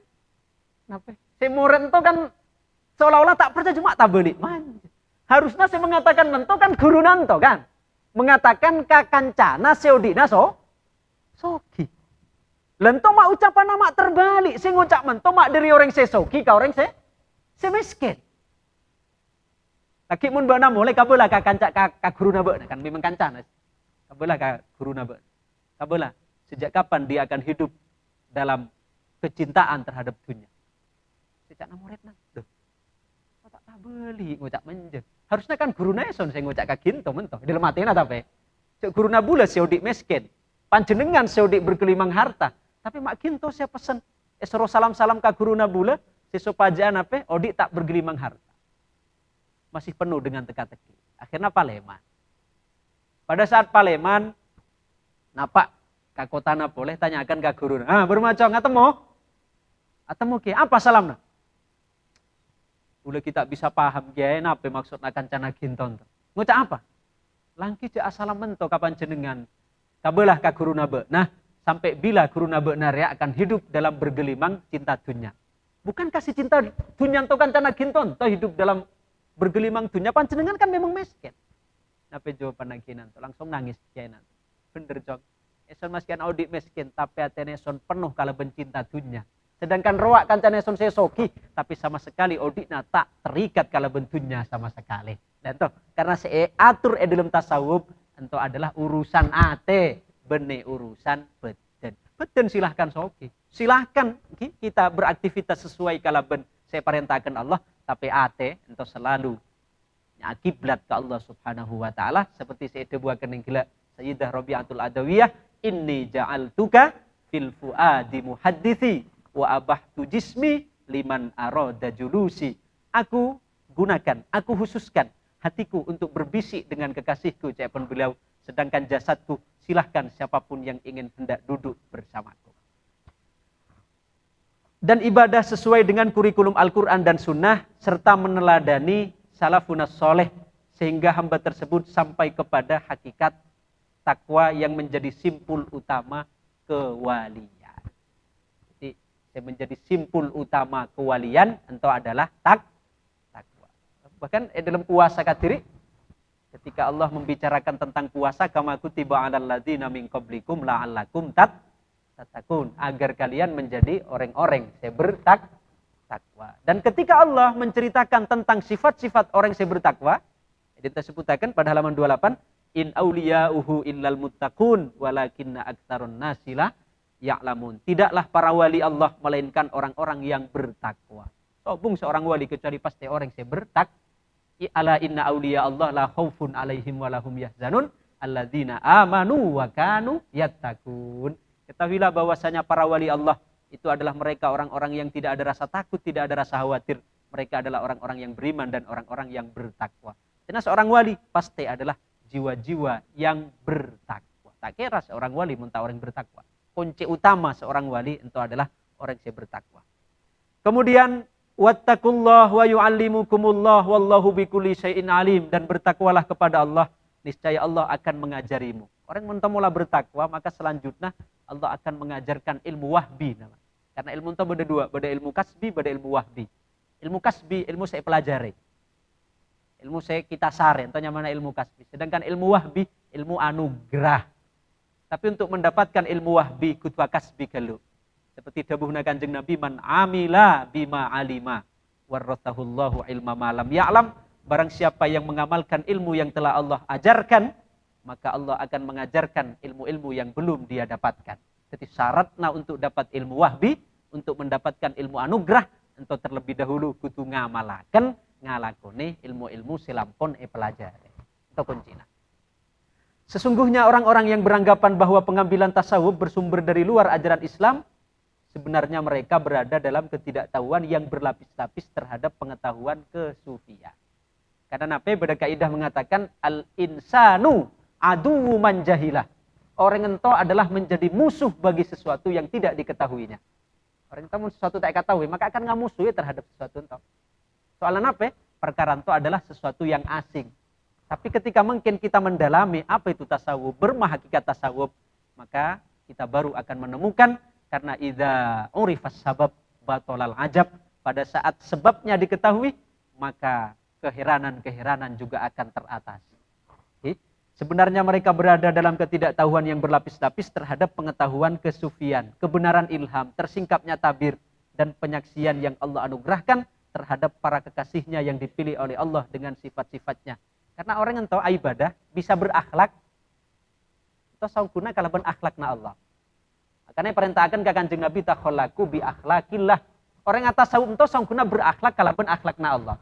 napa? Si murid itu kan seolah-olah tak percaya cuma tak beli. Harusnya saya mengatakan nanto kan guru nanto kan. Mengatakan kakancana seodina soki. Lento mak ucapan nama terbalik. Saya ngucap mento mak dari orang sesoki ke orang semiskin. Laki mun bana mulai kabelah kakanca ka guru nabe kan memang kancana. Kabelah ka guru nabe. Kabelah sejak kapan dia akan hidup dalam kecintaan terhadap dunia. Sejak namuret nang. Tak beli ngucap menjeng. Harusnya kan guru naeson saya ngucap kaginto mentoh. Dalam hatinya tapi guru nabula seodik miskin. Panjenengan seodik berkelimang harta. Tapi mak ginto saya pesen. Esro salam-salam ka guru nabula. Sesopajaan apa? Odik tak bergelimang harta. Masih penuh dengan teka-teki. Akhirnya Paleman. Pada saat Paleman. Napa? Ka kota boleh tanyakan ka guru. Bermacam ngatemu. Atemu ki apa salamna? Ulah kita bisa paham kiai apa maksud kancana ginton. Ngucap apa? Langki je asalam mento kapan jenengan. Kabelah ka guru nabe. Nah, sampai bila guru nabe narya akan hidup dalam bergelimang cinta dunia. Bukan kasih cinta dunia to kancana ginton, to hidup dalam bergelimang dunia panjenengan kan memang miskin. Napa jawaban lagi nanti? Langsung nangis kiai nanti. Bener jong. Eson maskian audit miskin tapi atene son penuh kalau bencinta dunia. Sedangkan roak kancana son sesoki, tapi sama sekali auditnya tak terikat kalau bentuknya sama sekali. Dan toh karena atur dalam tasawuf, itu adalah urusan ate, bene urusan beden. Beden silahkan soki, silahkan kita beraktivitas sesuai kalau ben saya perintahkan Allah, tapi ate itu selalu kiblat ke Allah Subhanahu wa taala seperti saya debuakan yang gila Sayyidah Rabi'atul Adawiyah, inni ja'altuka fil fuadi muhadditsi wa abahtu jismi liman arada julusi. Aku gunakan, aku khususkan hatiku untuk berbisik dengan kekasihku, ucapan beliau, sedangkan jasadku silahkan siapapun yang ingin hendak duduk bersamaku. Dan ibadah sesuai dengan kurikulum Al-Quran dan Sunnah serta meneladani salafunas soleh sehingga hamba tersebut sampai kepada hakikat takwa yang menjadi simpul utama kewalian. saya menjadi simpul utama kewalian ento adalah takwa. Bahkan dalam puasa katiri ketika Allah membicarakan tentang puasa, kama kutiba 'alal ladzina min qablikum la'allakum tattaqun, agar kalian menjadi orang-orang yang bertakwa. Dan ketika Allah menceritakan tentang sifat-sifat orang yang bertakwa, kita sebutkan pada halaman 28, in auliya'uhu illal muttaqun walakinna aktsarun nasi la ya'lamun. Tidaklah para wali Allah melainkan orang-orang yang bertakwa. Sobung seorang wali kecuali pasti orang yang bertakwa. Ala inna auliya Allah la khaufun alaihim wa lahum yahzanun alladzina amanu wa kanu yattaqun. Ketahuilah bahwasanya para wali Allah itu adalah mereka orang-orang yang tidak ada rasa takut, tidak ada rasa khawatir. Mereka adalah orang-orang yang beriman dan orang-orang yang bertakwa. Karena seorang wali pasti adalah jiwa-jiwa yang bertakwa. Tak kira seorang wali mentah orang bertakwa. Kunci utama seorang wali itu adalah orang yang bertakwa. Kemudian wattaqullah wa yu'allimukumullah wallahu bikulli syai'in alim, dan bertakwalah kepada Allah, niscaya Allah akan mengajarimu. Orang mentah mula bertakwa, maka selanjutnya Allah akan mengajarkan ilmu wahbi. Karena ilmu itu beda dua, beda ilmu kasbi, beda ilmu wahbi. Ilmu kasbi, ilmu saya pelajari. Ilmu saya kita sare, entahnya mana ilmu kasbi. Sedangkan ilmu wahbi, ilmu anugerah. Tapi untuk mendapatkan ilmu wahbi, kutwa kasbi kalau. Seperti dawuhna Kanjeng Nabi, man amila bima alima warathahullahu ilma ma lam ya'lam. Barang siapa yang mengamalkan ilmu yang telah Allah ajarkan, maka Allah akan mengajarkan ilmu-ilmu yang belum dia dapatkan. Jadi syaratnya untuk dapat ilmu wahbi, untuk mendapatkan ilmu anugerah, untuk terlebih dahulu kudu ngamalaken ngalakoni ilmu-ilmu silampun pelajari. Itu kuncinya. Sesungguhnya orang-orang yang beranggapan bahwa pengambilan tasawuf bersumber dari luar ajaran Islam, sebenarnya mereka berada dalam ketidaktahuan yang berlapis-lapis terhadap pengetahuan kesufian. Karena Nabi pada kaidah mengatakan al-insanu aduwwu man jahilah. Orang ento adalah menjadi musuh bagi sesuatu yang tidak diketahuinya. Orang ento sesuatu tak ketahui, maka akan ngamusuhi terhadap sesuatu ento. Soalnya apa? Perkara ento adalah sesuatu yang asing. Tapi ketika mungkin kita mendalami apa itu tasawuf, bermahakikat tasawuf, maka kita baru akan menemukan. Karena idza urifas sabab batolal ajab, pada saat sebabnya diketahui, maka keheranan-keheranan juga akan teratasi. Sebenarnya mereka berada dalam ketidaktahuan yang berlapis-lapis terhadap pengetahuan kesufian, kebenaran ilham, tersingkapnya tabir, dan penyaksian yang Allah anugerahkan terhadap para kekasihnya yang dipilih oleh Allah dengan sifat-sifatnya. Karena orang yang tahu ibadah bisa berakhlak, itu saungkuna kalau berakhlakna Allah. Makanya perintahkan ke Kanjeng Nabi takhallaku bi akhlakillah. Orang yang tasawuf itu saungkuna berakhlak kalau berakhlakna Allah.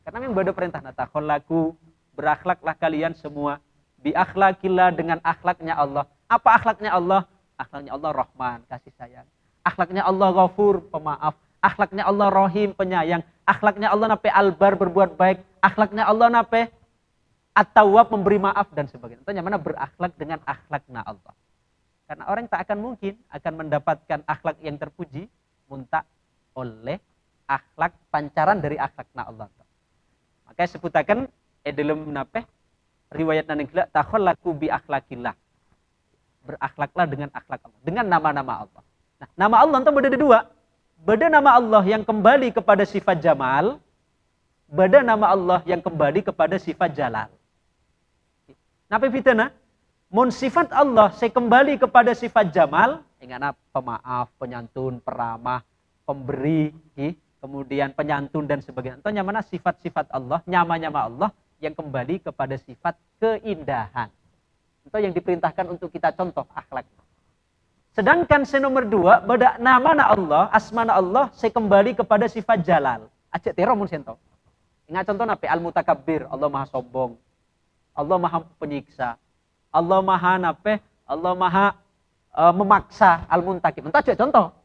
Karena memang beda perintah takhallaku, berakhlaklah kalian semua bi akhlakillah, dengan akhlaknya Allah. Apa akhlaknya Allah? Akhlaknya Allah Rahman, kasih sayang. Akhlaknya Allah Ghafur, pemaaf. Akhlaknya Allah Rahim, penyayang. Akhlaknya Allah nape albar, berbuat baik. Akhlaknya Allah nape at-tawwab, memberi maaf dan sebagainya. Tentunya mana berakhlak dengan akhlakna Allah. Karena orang tak akan mungkin akan mendapatkan akhlak yang terpuji muntah oleh akhlak pancaran dari akhlakna Allah. Makanya sebutakan dalam nape riwayat nanengla takhallaku bi akhlakillah. Berakhlaklah dengan akhlak Allah, dengan nama-nama Allah. Nah, nama Allah itu beda dua. Beda nama Allah yang kembali kepada sifat jamal, beda nama Allah yang kembali kepada sifat jalal. Napa fitnah? Mun sifat Allah saya kembali kepada sifat jamal, ingat pemaaf, penyantun, peramah, pemberi, kemudian penyantun dan sebagainya. Tentunya mana sifat-sifat Allah, nyama-nyama Allah yang kembali kepada sifat keindahan. Itu yang diperintahkan untuk kita contoh akhlak. Sedangkan nomor dua, pada nama Allah, asmana Allah, saya kembali kepada sifat jalal. Acek tero mun sento. Ingat contoh apa? Al-Mutakabbir, Allah Maha sombong. Allah Maha penyiksa. Allah Maha nape? Allah Maha memaksa. Al-Muntakim. Entah aja contoh.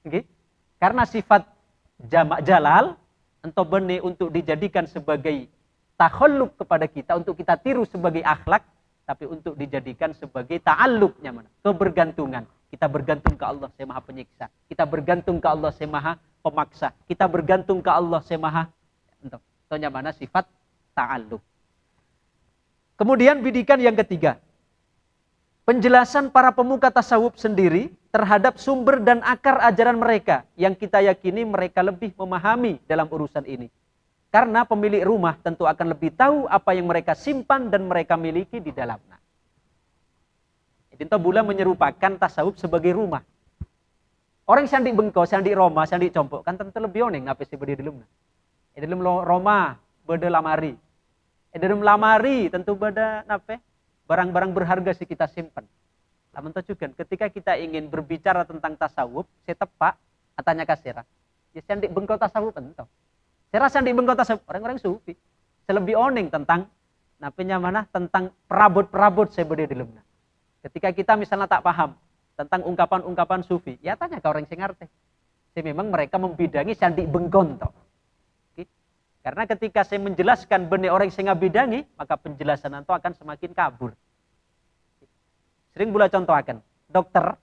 Okay? Karena sifat jamak jalal entah benih untuk dijadikan sebagai takhalluk kepada kita, untuk kita tiru sebagai akhlak, tapi untuk dijadikan sebagai ta'alluqnya mana? Kebergantungan. Kita bergantung ke Allah, saya Maha penyiksa. Kita bergantung ke Allah, saya Maha pemaksa. Kita bergantung ke Allah, saya Maha entahnya mana sifat ta'alluq. Kemudian bidikan yang ketiga. penjelasan para pemuka tasawuf sendiri terhadap sumber dan akar ajaran mereka yang kita yakini mereka lebih memahami dalam urusan ini. Karena pemilik rumah tentu akan lebih tahu apa yang mereka simpan dan mereka miliki di dalamnya. Itu bula menyerupakan tasawuf sebagai rumah. Orang sandi bengko, sandi Roma, sandi compok kan tentu lebih oneng apa sih berde dalamnya. Di dalam Roma berde lamari. Di dalam lamari tentu beda nape? Barang-barang berharga sih kita simpan. Lamun juga ketika kita ingin berbicara tentang tasawuf, saya tepak atanya kasira. Ya sandi bengko tasawuf entah. Saya rasa di bengko tasawuf orang-orang sufi. Selebih oneng tentang napenya mana? Tentang perabot-perabot saya berde dalamnya. Ketika kita misalnya tak paham tentang ungkapan-ungkapan sufi, ya tanya ke orang yang ngerti. Saya memang mereka membidangi sandi bengkon toh. Karena ketika saya menjelaskan benih orang yang bidangi, maka penjelasan itu akan semakin kabur. Sering bula contoh akan dokter,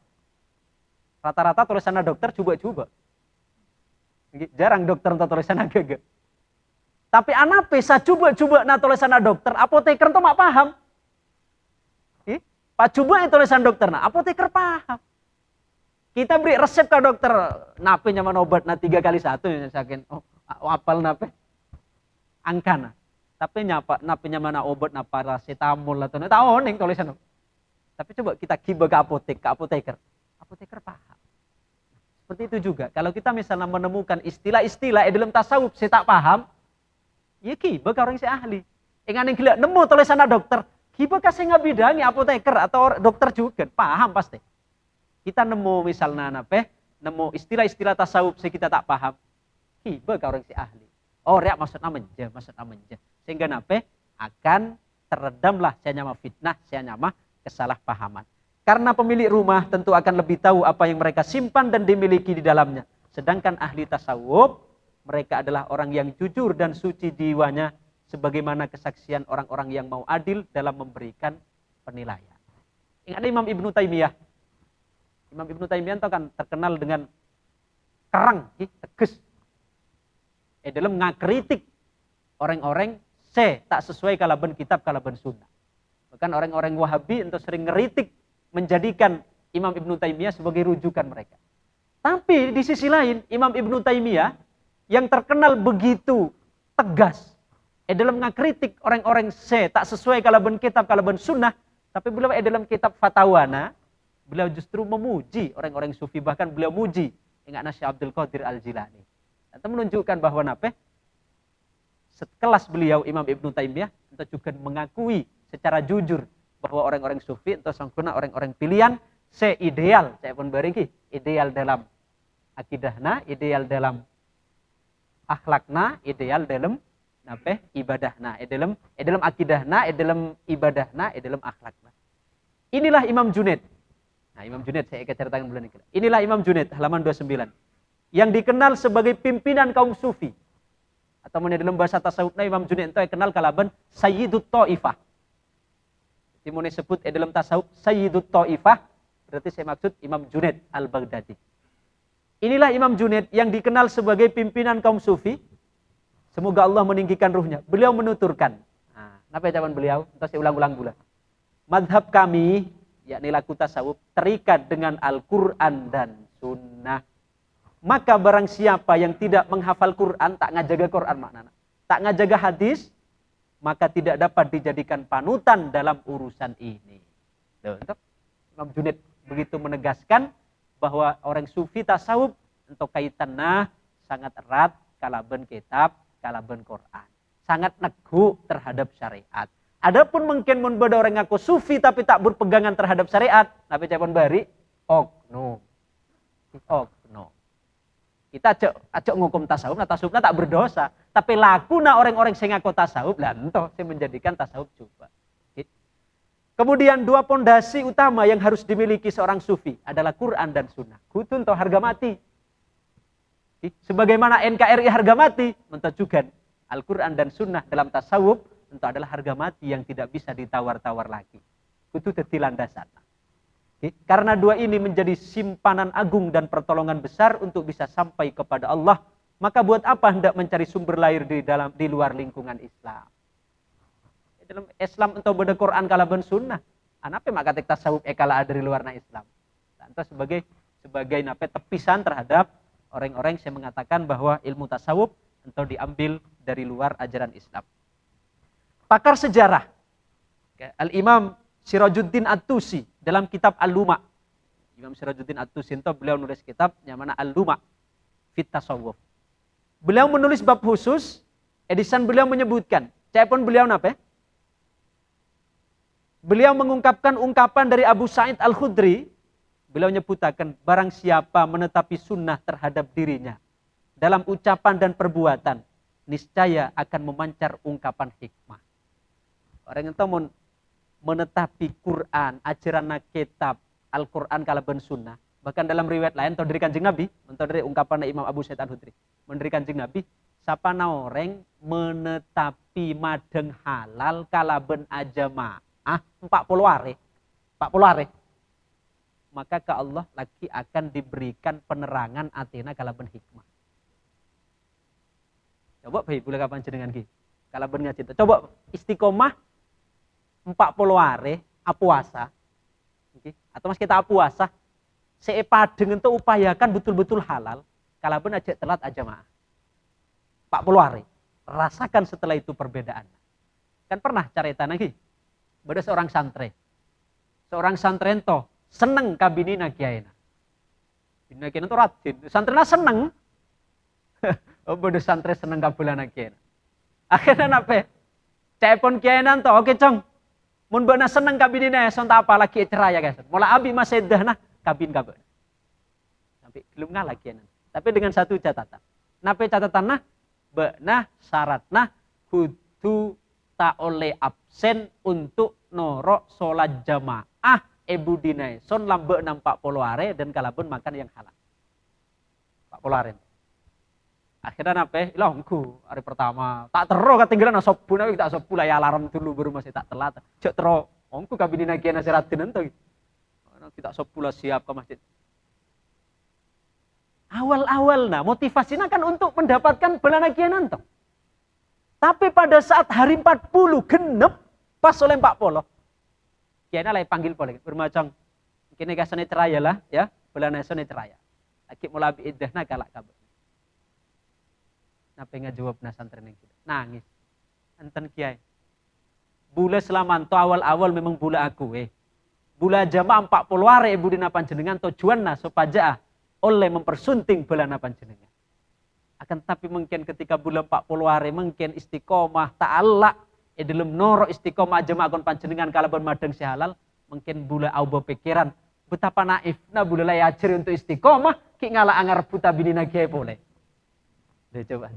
rata-rata tulisannya dokter coba-coba. Jarang dokter untuk tulisannya gege. Tapi anak pesa coba-coba na tulisannya dokter, apoteker tuh mak paham. Pak coba itu tulisan dokter, nah apoteker paham. Kita beri resep ke dokter, nape nyaman obat na 3 kali 1 saking apal nape angkana. Tapi nape nyaman obat na paracetamol atau tahu ning tulisan. Tapi coba kita kiba ke apoteker. Apoteker paham. Seperti itu juga. Kalau kita misalnya menemukan istilah-istilah dalam tasawuf saya tak paham, ya kiba ke orang si ahli. Yang gila nemu tulisan dokter, kiba kasih ngabidangi apoteker atau dokter juga paham pasti. Kita nemu misalnya nemu istilah-istilah tasawuf saya kita tak paham, kiba ke orang si ahli. Oh, riak maksudnya menja. Sehingga akan teredamlah saya nyama fitnah, saya nyama kesalahpahaman. Karena pemilik rumah tentu akan lebih tahu apa yang mereka simpan dan dimiliki di dalamnya. Sedangkan ahli tasawuf, mereka adalah orang yang jujur dan suci jiwanya, sebagaimana kesaksian orang-orang yang mau adil dalam memberikan penilaian. Ingat Imam Ibnu Taimiyah. Imam Ibnu Taimiyah itu kan terkenal dengan kerang, tegas. Dalam ngakritik orang-orang tak sesuai kalaban kitab kalaban sunnah. Bahkan orang-orang Wahabi itu sering ngeritik menjadikan Imam Ibnu Taimiyah sebagai rujukan mereka. Tapi di sisi lain Imam Ibnu Taimiyah yang terkenal begitu tegas dalam ngakritik orang-orang tak sesuai kalaban kitab kalaban sunnah, tapi beliau dalam kitab Fatawana beliau justru memuji orang-orang sufi, bahkan beliau muji ingat Syekh Abdul Qadir Al-Jilani. Itu menunjukkan bahwa sekelas beliau Imam Ibnu Taimiyah itu juga mengakui secara jujur bahwa orang-orang sufi itu sangkuna orang-orang pilihan ideal, saya pun beriki ideal dalam akidahna, ideal dalam akhlakna, ideal dalam ibadahna, dalam akidahna, dalam ibadahna, dalam akhlakna. Inilah Imam Junaid. Nah, Imam Junaid saya akan ceritakan bulan ini. Inilah Imam Junaid halaman 29. Yang dikenal sebagai pimpinan kaum sufi. Atau dalam bahasa tasawufnya Imam Junaid itu kenal kalaban Sayyidut Ta'ifah. Timune sebut dalam tasawuf Sayyidut Ta'ifah, berarti saya maksud Imam Junaid Al-Baghdadi. Inilah Imam Junaid yang dikenal sebagai pimpinan kaum sufi. Semoga Allah meninggikan ruhnya. Beliau menuturkan. Nah, apa jawaban beliau? Entah saya ulang-ulang pula. Madhab kami, yakni laku tasawuf, terikat dengan Al-Quran dan Sunnah. Maka barang siapa yang tidak menghafal Quran, tak ngajaga Quran maknanya, tak ngajaga hadis, maka tidak dapat dijadikan panutan dalam urusan ini. Imam Junaid begitu menegaskan bahwa orang sufi tasawuf untuk kaitannya sangat erat kalaban kitab, kalaban Quran. Sangat neguh terhadap syariat. Adapun mungkin beda orang ngaku sufi tapi tak berpegangan terhadap syariat, tapi capon bari, oknum. Kita ajak ngukum tasawuf, nah tasawufnya tak berdosa. Tapi lakuna orang-orang yang ngaku tasawuf, lah entah saya menjadikan tasawuf juga. Kemudian 2 pondasi utama yang harus dimiliki seorang sufi adalah Quran dan Sunnah. Kutu untuk harga mati. Sebagaimana NKRI harga mati, entah juga Al-Quran dan Sunnah dalam tasawuf tentu adalah harga mati yang tidak bisa ditawar-tawar lagi. Kutu tetilan dasar. Karena 2 ini menjadi simpanan agung dan pertolongan besar untuk bisa sampai kepada Allah, maka buat apa hendak mencari sumber lain di luar lingkungan Islam? Dalam Islam atau beda Quran kalaban Sunnah, Anape makatek tasawuf ekala dari luar na Islam. Lantas sebagai nape tepisan terhadap orang-orang yang mengatakan bahwa ilmu tasawuf atau diambil dari luar ajaran Islam. Pakar sejarah Al-Imam Sirajuddin At-Tusi dalam kitab Al-Luma. Imam Sirajuddin At-Tusi itu beliau nulis kitab yang mana Al-Luma fit Tasawuf. Beliau menulis bab khusus, edisan beliau menyebutkan, cepon beliau napa? Beliau mengungkapkan ungkapan dari Abu Sa'id Al-Khudri. Beliau nyebutakan barang siapa menetapi sunnah terhadap dirinya dalam ucapan dan perbuatan, niscaya akan memancar ungkapan hikmah. Orang itu menetapi Quran, ajaran kitab Al-Quran kalaban sunnah. Bahkan dalam riwayat lain, atau dari Kanjeng Nabi, atau dari ungkapan Imam Abu Sa'id Al-Khudri, dari Kanjeng Nabi, siapa orang menetapi madeng halal kalaban ajama. 40 hari, maka ke Allah lagi akan diberikan penerangan Athena kalaban hikmah. Coba baik boleh kapan jenengan ki kalaban ngaji. Coba istiqomah 40 hari puasa, okay? Atau mas kita puasa, seepadeng itu upayakan betul-betul halal, kalaban aja telat aja mah. 40 hari, rasakan setelah itu perbedaan. Kan pernah cerita lagi. Bada seorang santren to seneng kabinina kiaina. Bina kiaina to ratin, santrena seneng. Oh bada santren seneng kabulana kiaina. Akhirnya nape? Cepon kiaina to, oke cong. Mun bana seneng kabinina son ta apa lagi ceraya guys. Mula abi masedah nah kabin kabin. Sampai belum ngalah kiaina. Tapi dengan satu catatan. Nape catatan nah? Beunah syaratna kudu tak oleh absen untuk norok sholat jamaah ebu dinai son lambe 40 hari dan kalabun makan yang halal 40 hari. Akhirnya nape ilongku hari pertama tak tero ketinggalan asopuna tak asopula ya alarm dulu baru masih tak telat cek tero ongku kabinina kiana siratin ento kita asopula siap ke masjid. Awal-awal nah motivasinya kan untuk mendapatkan belana kianan toh. Tapi pada saat hari 40 genep pas oleh 40. Kiana lagi panggil boleh bermacam kini kasane ceraya lah ya, bulan esone ceraya. Lagi mulai biidahna kalak kabeh. Napa ngajawab na santren kita? Nangis. Enten kiai. Bula selamanto awal-awal memang bula aku Bula jamaah 40 hari ibu dina panjenengan tujuanna supaya oleh mempersunting belana panjenengan. Akan tapi mungkin ketika bulan 40 hari mungkin istiqomah ta'ala dalam noro istiqomah jemaah kon panjenengan kalaban madeng si halal mungkin bula auba pikiran betapa naifna bula lay ajar untuk istiqomah ki ngala angar buta binina kiai boleh. Deh coba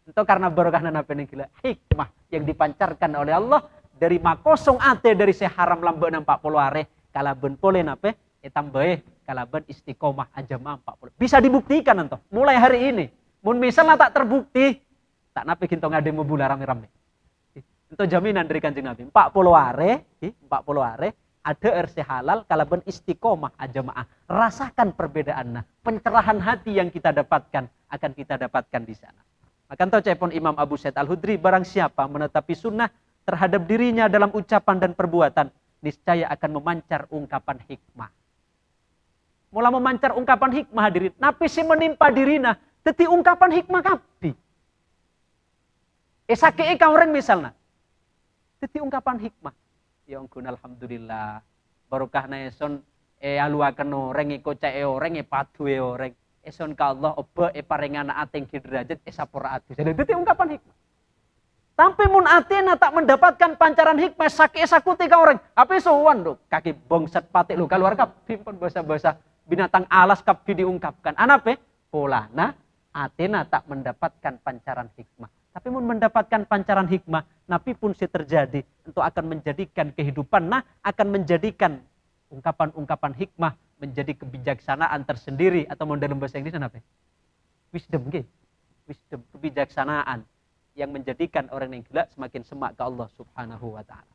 itu karena barokahna napa gila hikmah yang dipancarkan oleh Allah dari makosong ate dari si haram lambe 40 hari kalaban boleh napa tambahe kalaban istiqomah jemaah 40. Bisa dibuktikan ento mulai hari ini. Mun misalnya tak terbukti, tak nape kinto ngademo bula rame-rame. Itu jaminan dari Kanjeng Nabi. 40 hari ada RC halal kalaban istiqomah jamaah. Rasakan perbedaannya. Pencerahan hati yang kita dapatkan akan kita dapatkan di sana. Maka ento cepon Imam Abu Sa'id Al-Khudri barang siapa menetapi sunnah terhadap dirinya dalam ucapan dan perbuatan, niscaya akan memancar ungkapan hikmah. Mula memancar ungkapan hikmah hadirin. Napi si menimpa dirina teti ungkapan hikmah kabeh. Sakee ka orang misalna. Teti ungkapan hikmah. Ya anggun alhamdulillah. Barokahna eson aluaken orang iko cae orang padu orang. Eson ka Allah oba parengana ateng derajat sapora adu. Jadi teti ungkapan hikmah. Tapi mun Athena tak mendapatkan pancaran hikmah sakee sakuti ka orang. Apa sowan lho kaki bongsat patik lho keluar kabeh pun bahasa-bahasa binatang alas kabeh diungkapkan. Anape? Polana Athena tak mendapatkan pancaran hikmah. Tapi mun mendapatkan pancaran hikmah, napi pun si terjadi, itu akan menjadikan kehidupan, akan menjadikan ungkapan-ungkapan hikmah menjadi kebijaksanaan tersendiri atau dalam bahasa Inggris apa? Wisdom, wisdom, kebijaksanaan yang menjadikan orang yang gila semakin semak ke Allah Subhanahu wa taala.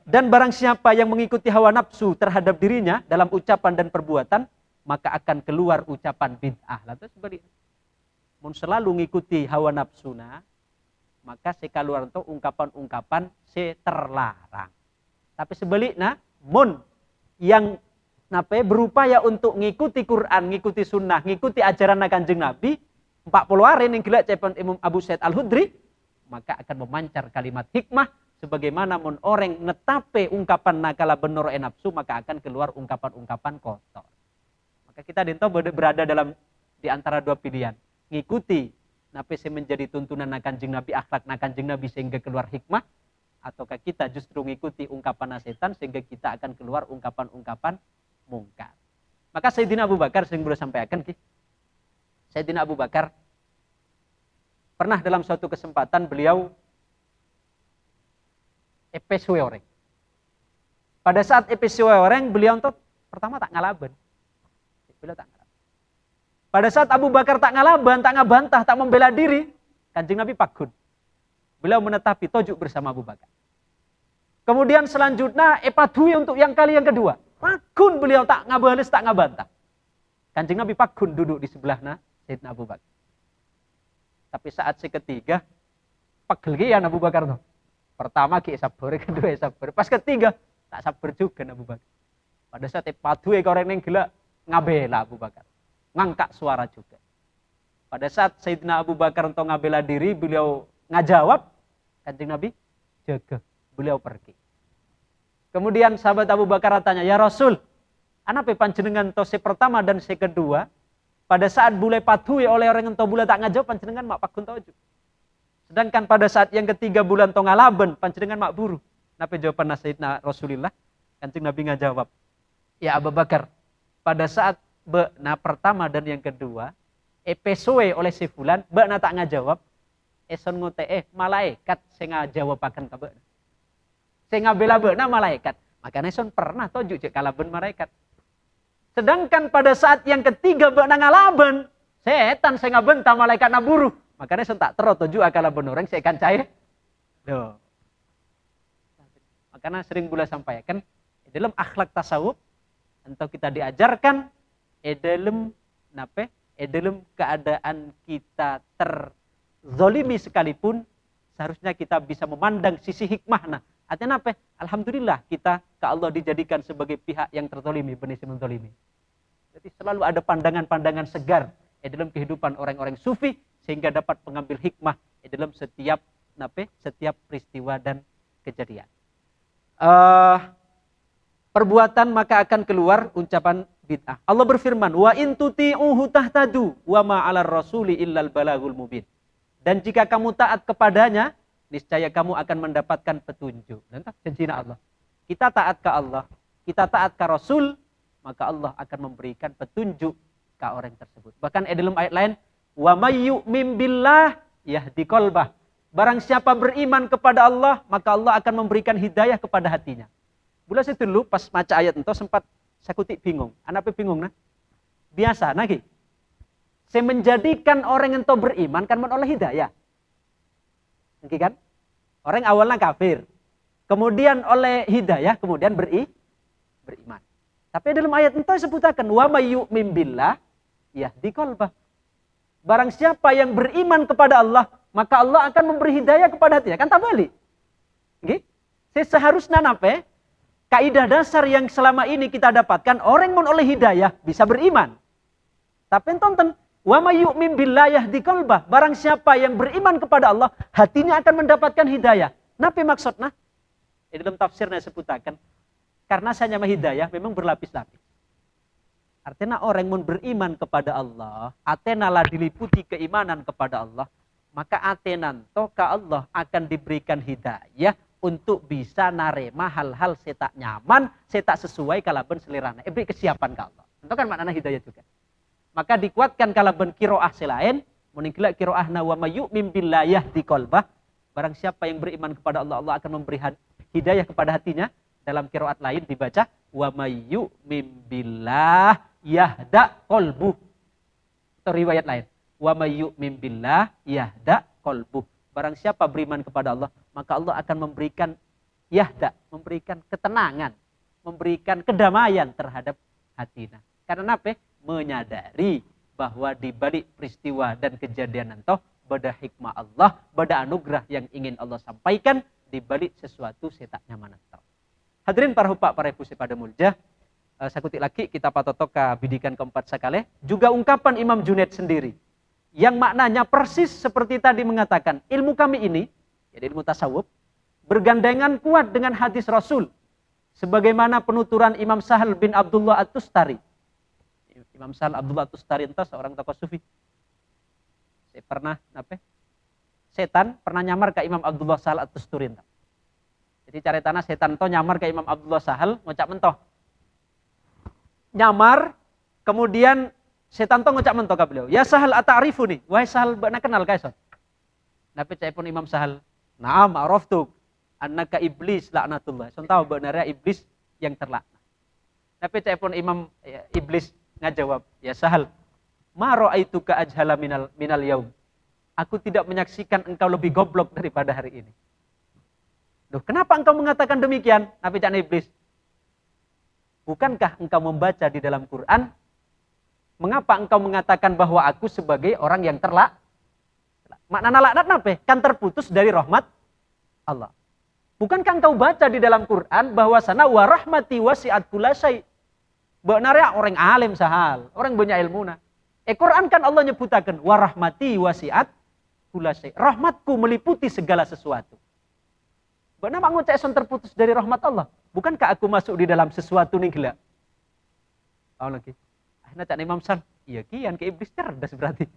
Dan barang siapa yang mengikuti hawa nafsu terhadap dirinya dalam ucapan dan perbuatan, maka akan keluar ucapan bid'ah. Lantas sebaliknya, mun selalu mengikuti hawa nafsuna, maka sekaluar ento ungkapan-ungkapan terlarang. Tapi sebaliknya, mun yang berupaya untuk ngikuti Quran, ngikuti sunnah, ngikuti ajaran Kanjeng Nabi 40 hari yang gila cepan Imam Abu Sa'id Al-Hudri, maka akan memancar kalimat hikmah sebagaimana mun orang netape ungkapan nakala benor nafsu, maka akan keluar ungkapan-ungkapan kotor. Maka kita dinto berada di antara dua pilihan, ngikuti nape menjadi tuntunan Kanjeng Nabi, akhlak Kanjeng Nabi sehingga keluar hikmah, ataukah kita justru ngikuti ungkapan setan sehingga kita akan keluar ungkapan-ungkapan mungkar. Maka Sayyidina Abu Bakar sering boleh sampaikan Sayyidina Abu Bakar pernah dalam suatu kesempatan beliau epeswe orang. Pada saat epeswe orang beliau untuk pertama tak ngalaban. Beliau tak ngalaban. Pada saat Abu Bakar tak ngalaban, tak ngabantah, tak membela diri, Kanjeng Nabi pakun. Beliau menetapi tojuk bersama Abu Bakar. Kemudian selanjutnya epadui untuk yang kali yang kedua. Pakun beliau tak ngabales, tak ngabantah. Kanjeng Nabi pakun duduk di sebelahnya Sayyidina Abu Bakar. Tapi saat ketiga, pegel Abu Bakar tuh. Pertama ki sabar, kedua sabar. Pas ketiga, tak sabar juga Abu Bakar. Pada saat epadui orang yang gila, ngabela Abu Bakar. Ngangkat suara juga. Pada saat Sayyidina Abu Bakar untuk ngabela diri, beliau ngajawab, Kanjeng Nabi jaga, beliau pergi. Kemudian sahabat Abu Bakar tanya, ya Rasul, anape panjenengan to pertama dan kedua, pada saat bule patuhi oleh orang ento bule tak ngajawab, panjenengan mak pakun toju. Sedangkan pada saat yang ketiga bulan to ngalaben, panjenengan mak buru. Napa jawaban Sayyidina Rasulullah? Kanjeng Nabi ngajawab, ya Abu Bakar, pada saat pertama dan yang kedua, epesoe oleh si fulan, na tak ngajawab, eson ngote malaikat sing ngajawabaken ka beuna. Sing ngabela beuna malaikat. Makanya eson pernah toju cek kalaben malaikat. Sedangkan pada saat yang ketiga beuna ngalaben, setan sing ngabenta malaikat naburu. Makanya eson tak tero toju akalaben orang sing kancae. Loh. Makanya sering bula sampaikan dalam akhlak tasawuf entau kita diajarkan dalam nape? Dalam keadaan kita terzolimi sekalipun, seharusnya kita bisa memandang sisi hikmah. Artinya apa? Alhamdulillah kita ke Allah dijadikan sebagai pihak yang terzolimi, benih menzolimi. Jadi selalu ada pandangan-pandangan segar dalam kehidupan orang-orang sufi sehingga dapat mengambil hikmah dalam setiap peristiwa dan kejadian. Perbuatan maka akan keluar ucapan bid'ah. Allah berfirman, wa in tuti'uhu tahtadu wa ma 'alar rasuli illal balagul mubin. Dan jika kamu taat kepadanya, niscaya kamu akan mendapatkan petunjuk. Dan janjina Allah. Kita taat ke Allah, kita taat ke Rasul, maka Allah akan memberikan petunjuk ke orang tersebut. Bahkan dalam ayat lain, wa may yu'min billah yahdi qalbah. Barang siapa beriman kepada Allah, maka Allah akan memberikan hidayah kepada hatinya. Bula saya dulu pas baca ayat itu sempat saya kutik bingung. Anaknya bingung nah. Biasa lagi. Saya menjadikan orang yang beriman kan menoleh hidayah. Oke kan? Orang awalnya kafir. Kemudian oleh hidayah kemudian beriman. Tapi dalam ayat itu disebutkan wa may yu'min billah yahdi qalbah. Barang siapa yang beriman kepada Allah, maka Allah akan memberi hidayah kepada hatinya. Kan tak balik. Oke? Seharusnya nape? Kaidah dasar yang selama ini kita dapatkan, orang yang oleh hidayah bisa beriman. Tapi tonton, wa may yu'min billah yahdi qalbah. Barang siapa yang beriman kepada Allah, hatinya akan mendapatkan hidayah. Napa maksudnya? Dalam tafsirnya sebutakan, karena saya hidayah memang berlapis-lapis. Artinya orang yang beriman kepada Allah, atenalah diliputi keimanan kepada Allah, maka atenan toka Allah akan diberikan hidayah untuk bisa narema hal-hal setak nyaman, setak sesuai kalaban selirana. Beri kesiapan ke Allah. Itu kan maknanya hidayah juga. Maka dikuatkan kalaban kiroah selain, meninggilah kiroah na wa may yu'min billah yahdi qalbah. Barang siapa yang beriman kepada Allah, Allah akan memberi hidayah kepada hatinya. Dalam kiroat lain dibaca wa may yu'min billah yahda qalbuh. Itu riwayat lain. Wa may yu'min billah yahda qalbuh. Barang siapa beriman kepada Allah, maka Allah akan memberikan yahda, memberikan ketenangan, memberikan kedamaian terhadap hatinya. Karena apa? Menyadari bahwa di balik peristiwa dan kejadian itu bada hikmah Allah, bada anugerah yang ingin Allah sampaikan di balik sesuatu saya tak nyaman tahu. Hadirin para hupak para ibu pada mulja, sakutik lagi kita patotok ke bidikan keempat sekali, juga ungkapan Imam Junaid sendiri yang maknanya persis seperti tadi mengatakan, ilmu kami ini, jadi ilmu tasawuf, bergandengan kuat dengan hadis Rasul, sebagaimana penuturan Imam Sahal bin Abdullah At-Tustari. Imam Sahal Abdullah At-Tustari itu seorang tokoh sufi. Setan pernah nyamar ke Imam Abdullah Sahal At-Tustari. Jadi caritana setan itu nyamar ke Imam Abdullah Sahal, ngucap mentoh. Nyamar, kemudian setan itu ngucap mentoh ke beliau. Ya Sahal ata'rifuni, wahai Sahal, bana kenal kaison. Nabi pun Imam Sahal, na'am araftuk, annaka iblis laknatullah. Son tahu benarnya iblis yang terlaknat. Nabi pun Imam Iblis ngajawab, ya Sahal, ma ra'aituka ajhala minal yaum. Aku tidak menyaksikan engkau lebih goblok daripada hari ini. Loh, kenapa engkau mengatakan demikian? Nabi Iblis, bukankah engkau membaca di dalam Quran? Mengapa engkau mengatakan bahwa aku sebagai orang yang terlaknat? Makna laknat apa? Kan terputus dari rahmat Allah. Bukankah engkau baca di dalam Quran bahwa sana wa rahmati wasi'at kulla syai'? Benarnya orang alim Sahal, orang banyak ilmu. Quran kan Allah nyebutakan wa rahmati wasi'at kulla syai'. Rahmatku meliputi segala sesuatu. Benar ngucap son terputus dari rahmat Allah. Bukankah aku masuk di dalam sesuatu nih gila? Oh lagi. Akhirnya cak Imam Sal, iya kian ke iblis cerdas berarti.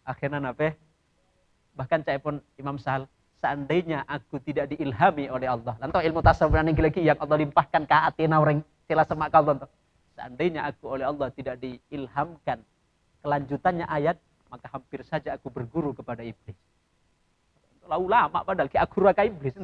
Akhirnya apa? Bahkan cak pun Imam Sal, seandainya aku tidak diilhami oleh Allah. Lantaw ilmu tasawuf nih lagi yang Allah limpahkan ke atina orang sila semak Allah. Seandainya aku oleh Allah tidak diilhamkan kelanjutannya ayat, maka hampir saja aku berguru kepada iblis. Ulama padahal ki aku raka iblis itu.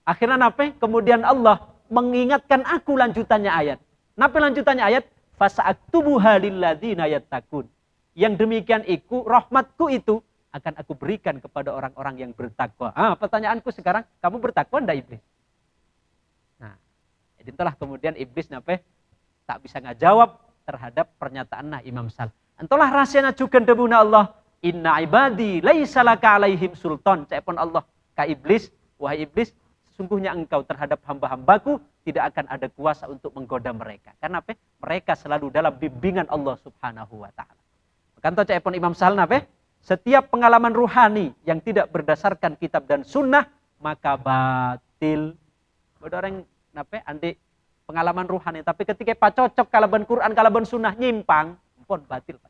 Akhirnya napa? Kemudian Allah mengingatkan aku lanjutannya ayat. Napa lanjutannya ayat? Fasa'aktubuha lilladzina yattaqun. Yang demikian iku rahmatku itu akan aku berikan kepada orang-orang yang bertakwa. Pertanyaanku sekarang, kamu bertakwa enggak iblis? Nah, jadi itulah kemudian iblis napa? Tak bisa ngajawab terhadap pernyataan Imam Sal. Entahlah rahasianya juga debuna Allah. Inna ibadi laisa laka alaihim sultan. Cekpon Allah ka iblis, wahai iblis, sesungguhnya engkau terhadap hamba-hambaku tidak akan ada kuasa untuk menggoda mereka. Karena apa? Mereka selalu dalam bimbingan Allah Subhanahu wa taala. Kanto cekpon Imam Sahal apa? Setiap pengalaman ruhani yang tidak berdasarkan kitab dan sunnah maka batil. Ada orang apa? Andi pengalaman ruhani tapi ketika pak cocok kalaban Quran kalaban sunnah nyimpang, pun batil.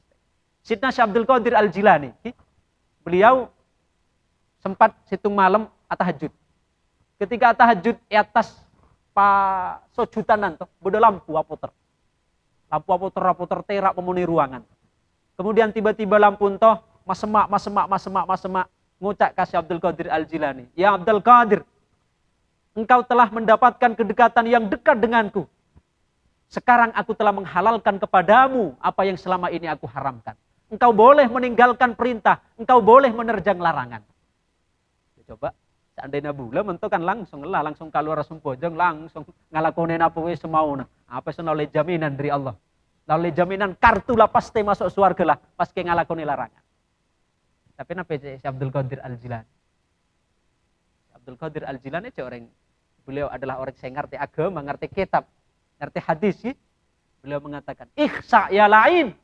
Sidna Syekh Abdul Qadir Al-Jilani, beliau sempat situng malam atahajud. Ketika atahajud atas pak sojutanan tuh, bodo lampu apoter terak memuni ruangan. Kemudian tiba-tiba lampu toh masemak ngucak kasih Abdul Qadir Al-Jilani. Ya Abdul Qadir, engkau telah mendapatkan kedekatan yang dekat denganku. Sekarang aku telah menghalalkan kepadamu apa yang selama ini aku haramkan. Engkau boleh meninggalkan perintah, engkau boleh menerjang larangan. Coba, seandainya bula mentokan langsung keluar langsung pojong, langsung ngalakonin apa wes semauna. Apa sih oleh jaminan dari Allah. Oleh jaminan kartu lah pasti masuk surga lah, pas ke ngalakoni larangan. Tapi napa Syekh Abdul Qadir Al-Jilani? Abdul Qadir Al-Jilani beliau adalah orang yang ngerti agama, ngerti kitab, ngerti hadis sih. Beliau mengatakan, "Ikhsa ya lain."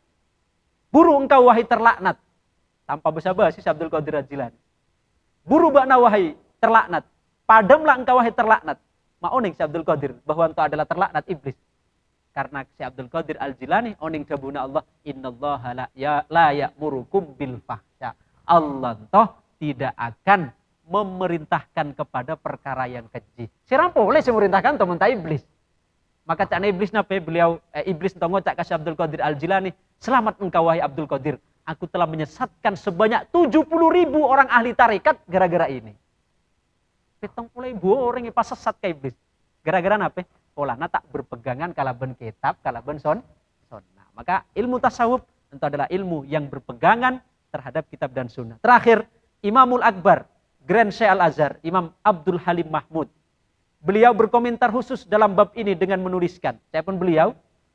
Buru engkau wahai terlaknat. Tanpa basa-basi Syekh Abdul Qadir Al-Jilani. Buru bakna wahai terlaknat. Padamlah engkau wahai terlaknat. Ma'oning Syekh Abdul Qadir bahwa engkau adalah terlaknat iblis. Karena Syekh Abdul Qadir Al-Jilani oning jabuna Allah, innallaha la ya'murukum bil fahsya. Allah toh tidak akan memerintahkan kepada perkara yang keji. Sirang boleh memerintahkan teman iblis. Maka cak iblis napa beliau iblis tongo cak kasih Abdul Qadir Al-Jilani, selamat engkau wahai Abdul Qadir, aku telah menyesatkan sebanyak 70.000 orang ahli tarekat gara-gara ini. 70.000 orang yang pas sesat ke iblis. Gara-gara napa? Polana tak berpegangan kalaban kitab, kalaban sunnah. Maka ilmu tasawuf itu adalah ilmu yang berpegangan terhadap kitab dan sunnah. Terakhir, Imamul Akbar, Grand Syekh Al-Azhar, Imam Abdul Halim Mahmud. Beliau berkomentar khusus dalam bab ini dengan menuliskan,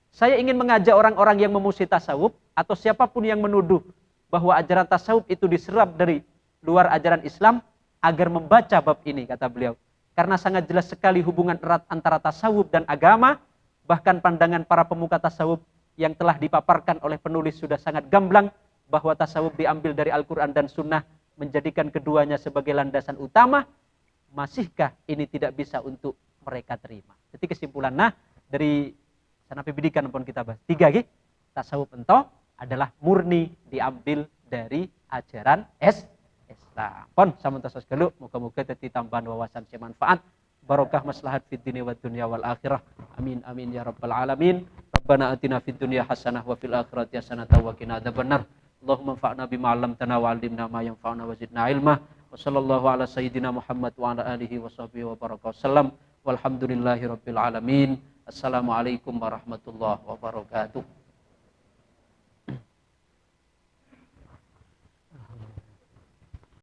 saya ingin mengajak orang-orang yang memuji tasawuf atau siapapun yang menuduh bahwa ajaran tasawuf itu diserap dari luar ajaran Islam agar membaca bab ini, kata beliau. Karena sangat jelas sekali hubungan erat antara tasawuf dan agama, bahkan pandangan para pemuka tasawuf yang telah dipaparkan oleh penulis sudah sangat gamblang bahwa tasawuf diambil dari Al-Quran dan Sunnah, menjadikan keduanya sebagai landasan utama. Masihkah ini tidak bisa untuk mereka terima? Jadi kesimpulan, nah dari sana pendidikan pun kita bahas 3 gitu. Tasawuf ento adalah murni diambil dari ajaran Islam. Pon sampun tasawuf gelu, moga-moga dadi tambahan wawasan sing manfaat, barokah maslahat fid dunya wad dunya wal akhirah. Amin amin ya rabbal alamin. Rabbana atina fid dunya hasanah wa fil akhirati hasanah wa qina adzabannar. Allahumma anfa'na bima 'allamtana wa 'allimna ma yanfa'una wa zidna ilma. Wa sallallahu ala sayyidina Muhammad wa ala alihi wa sahbihi wa baraka wasallam. Walhamdulillahi rabbil alamin. Assalamualaikum warahmatullahi wabarakatuh.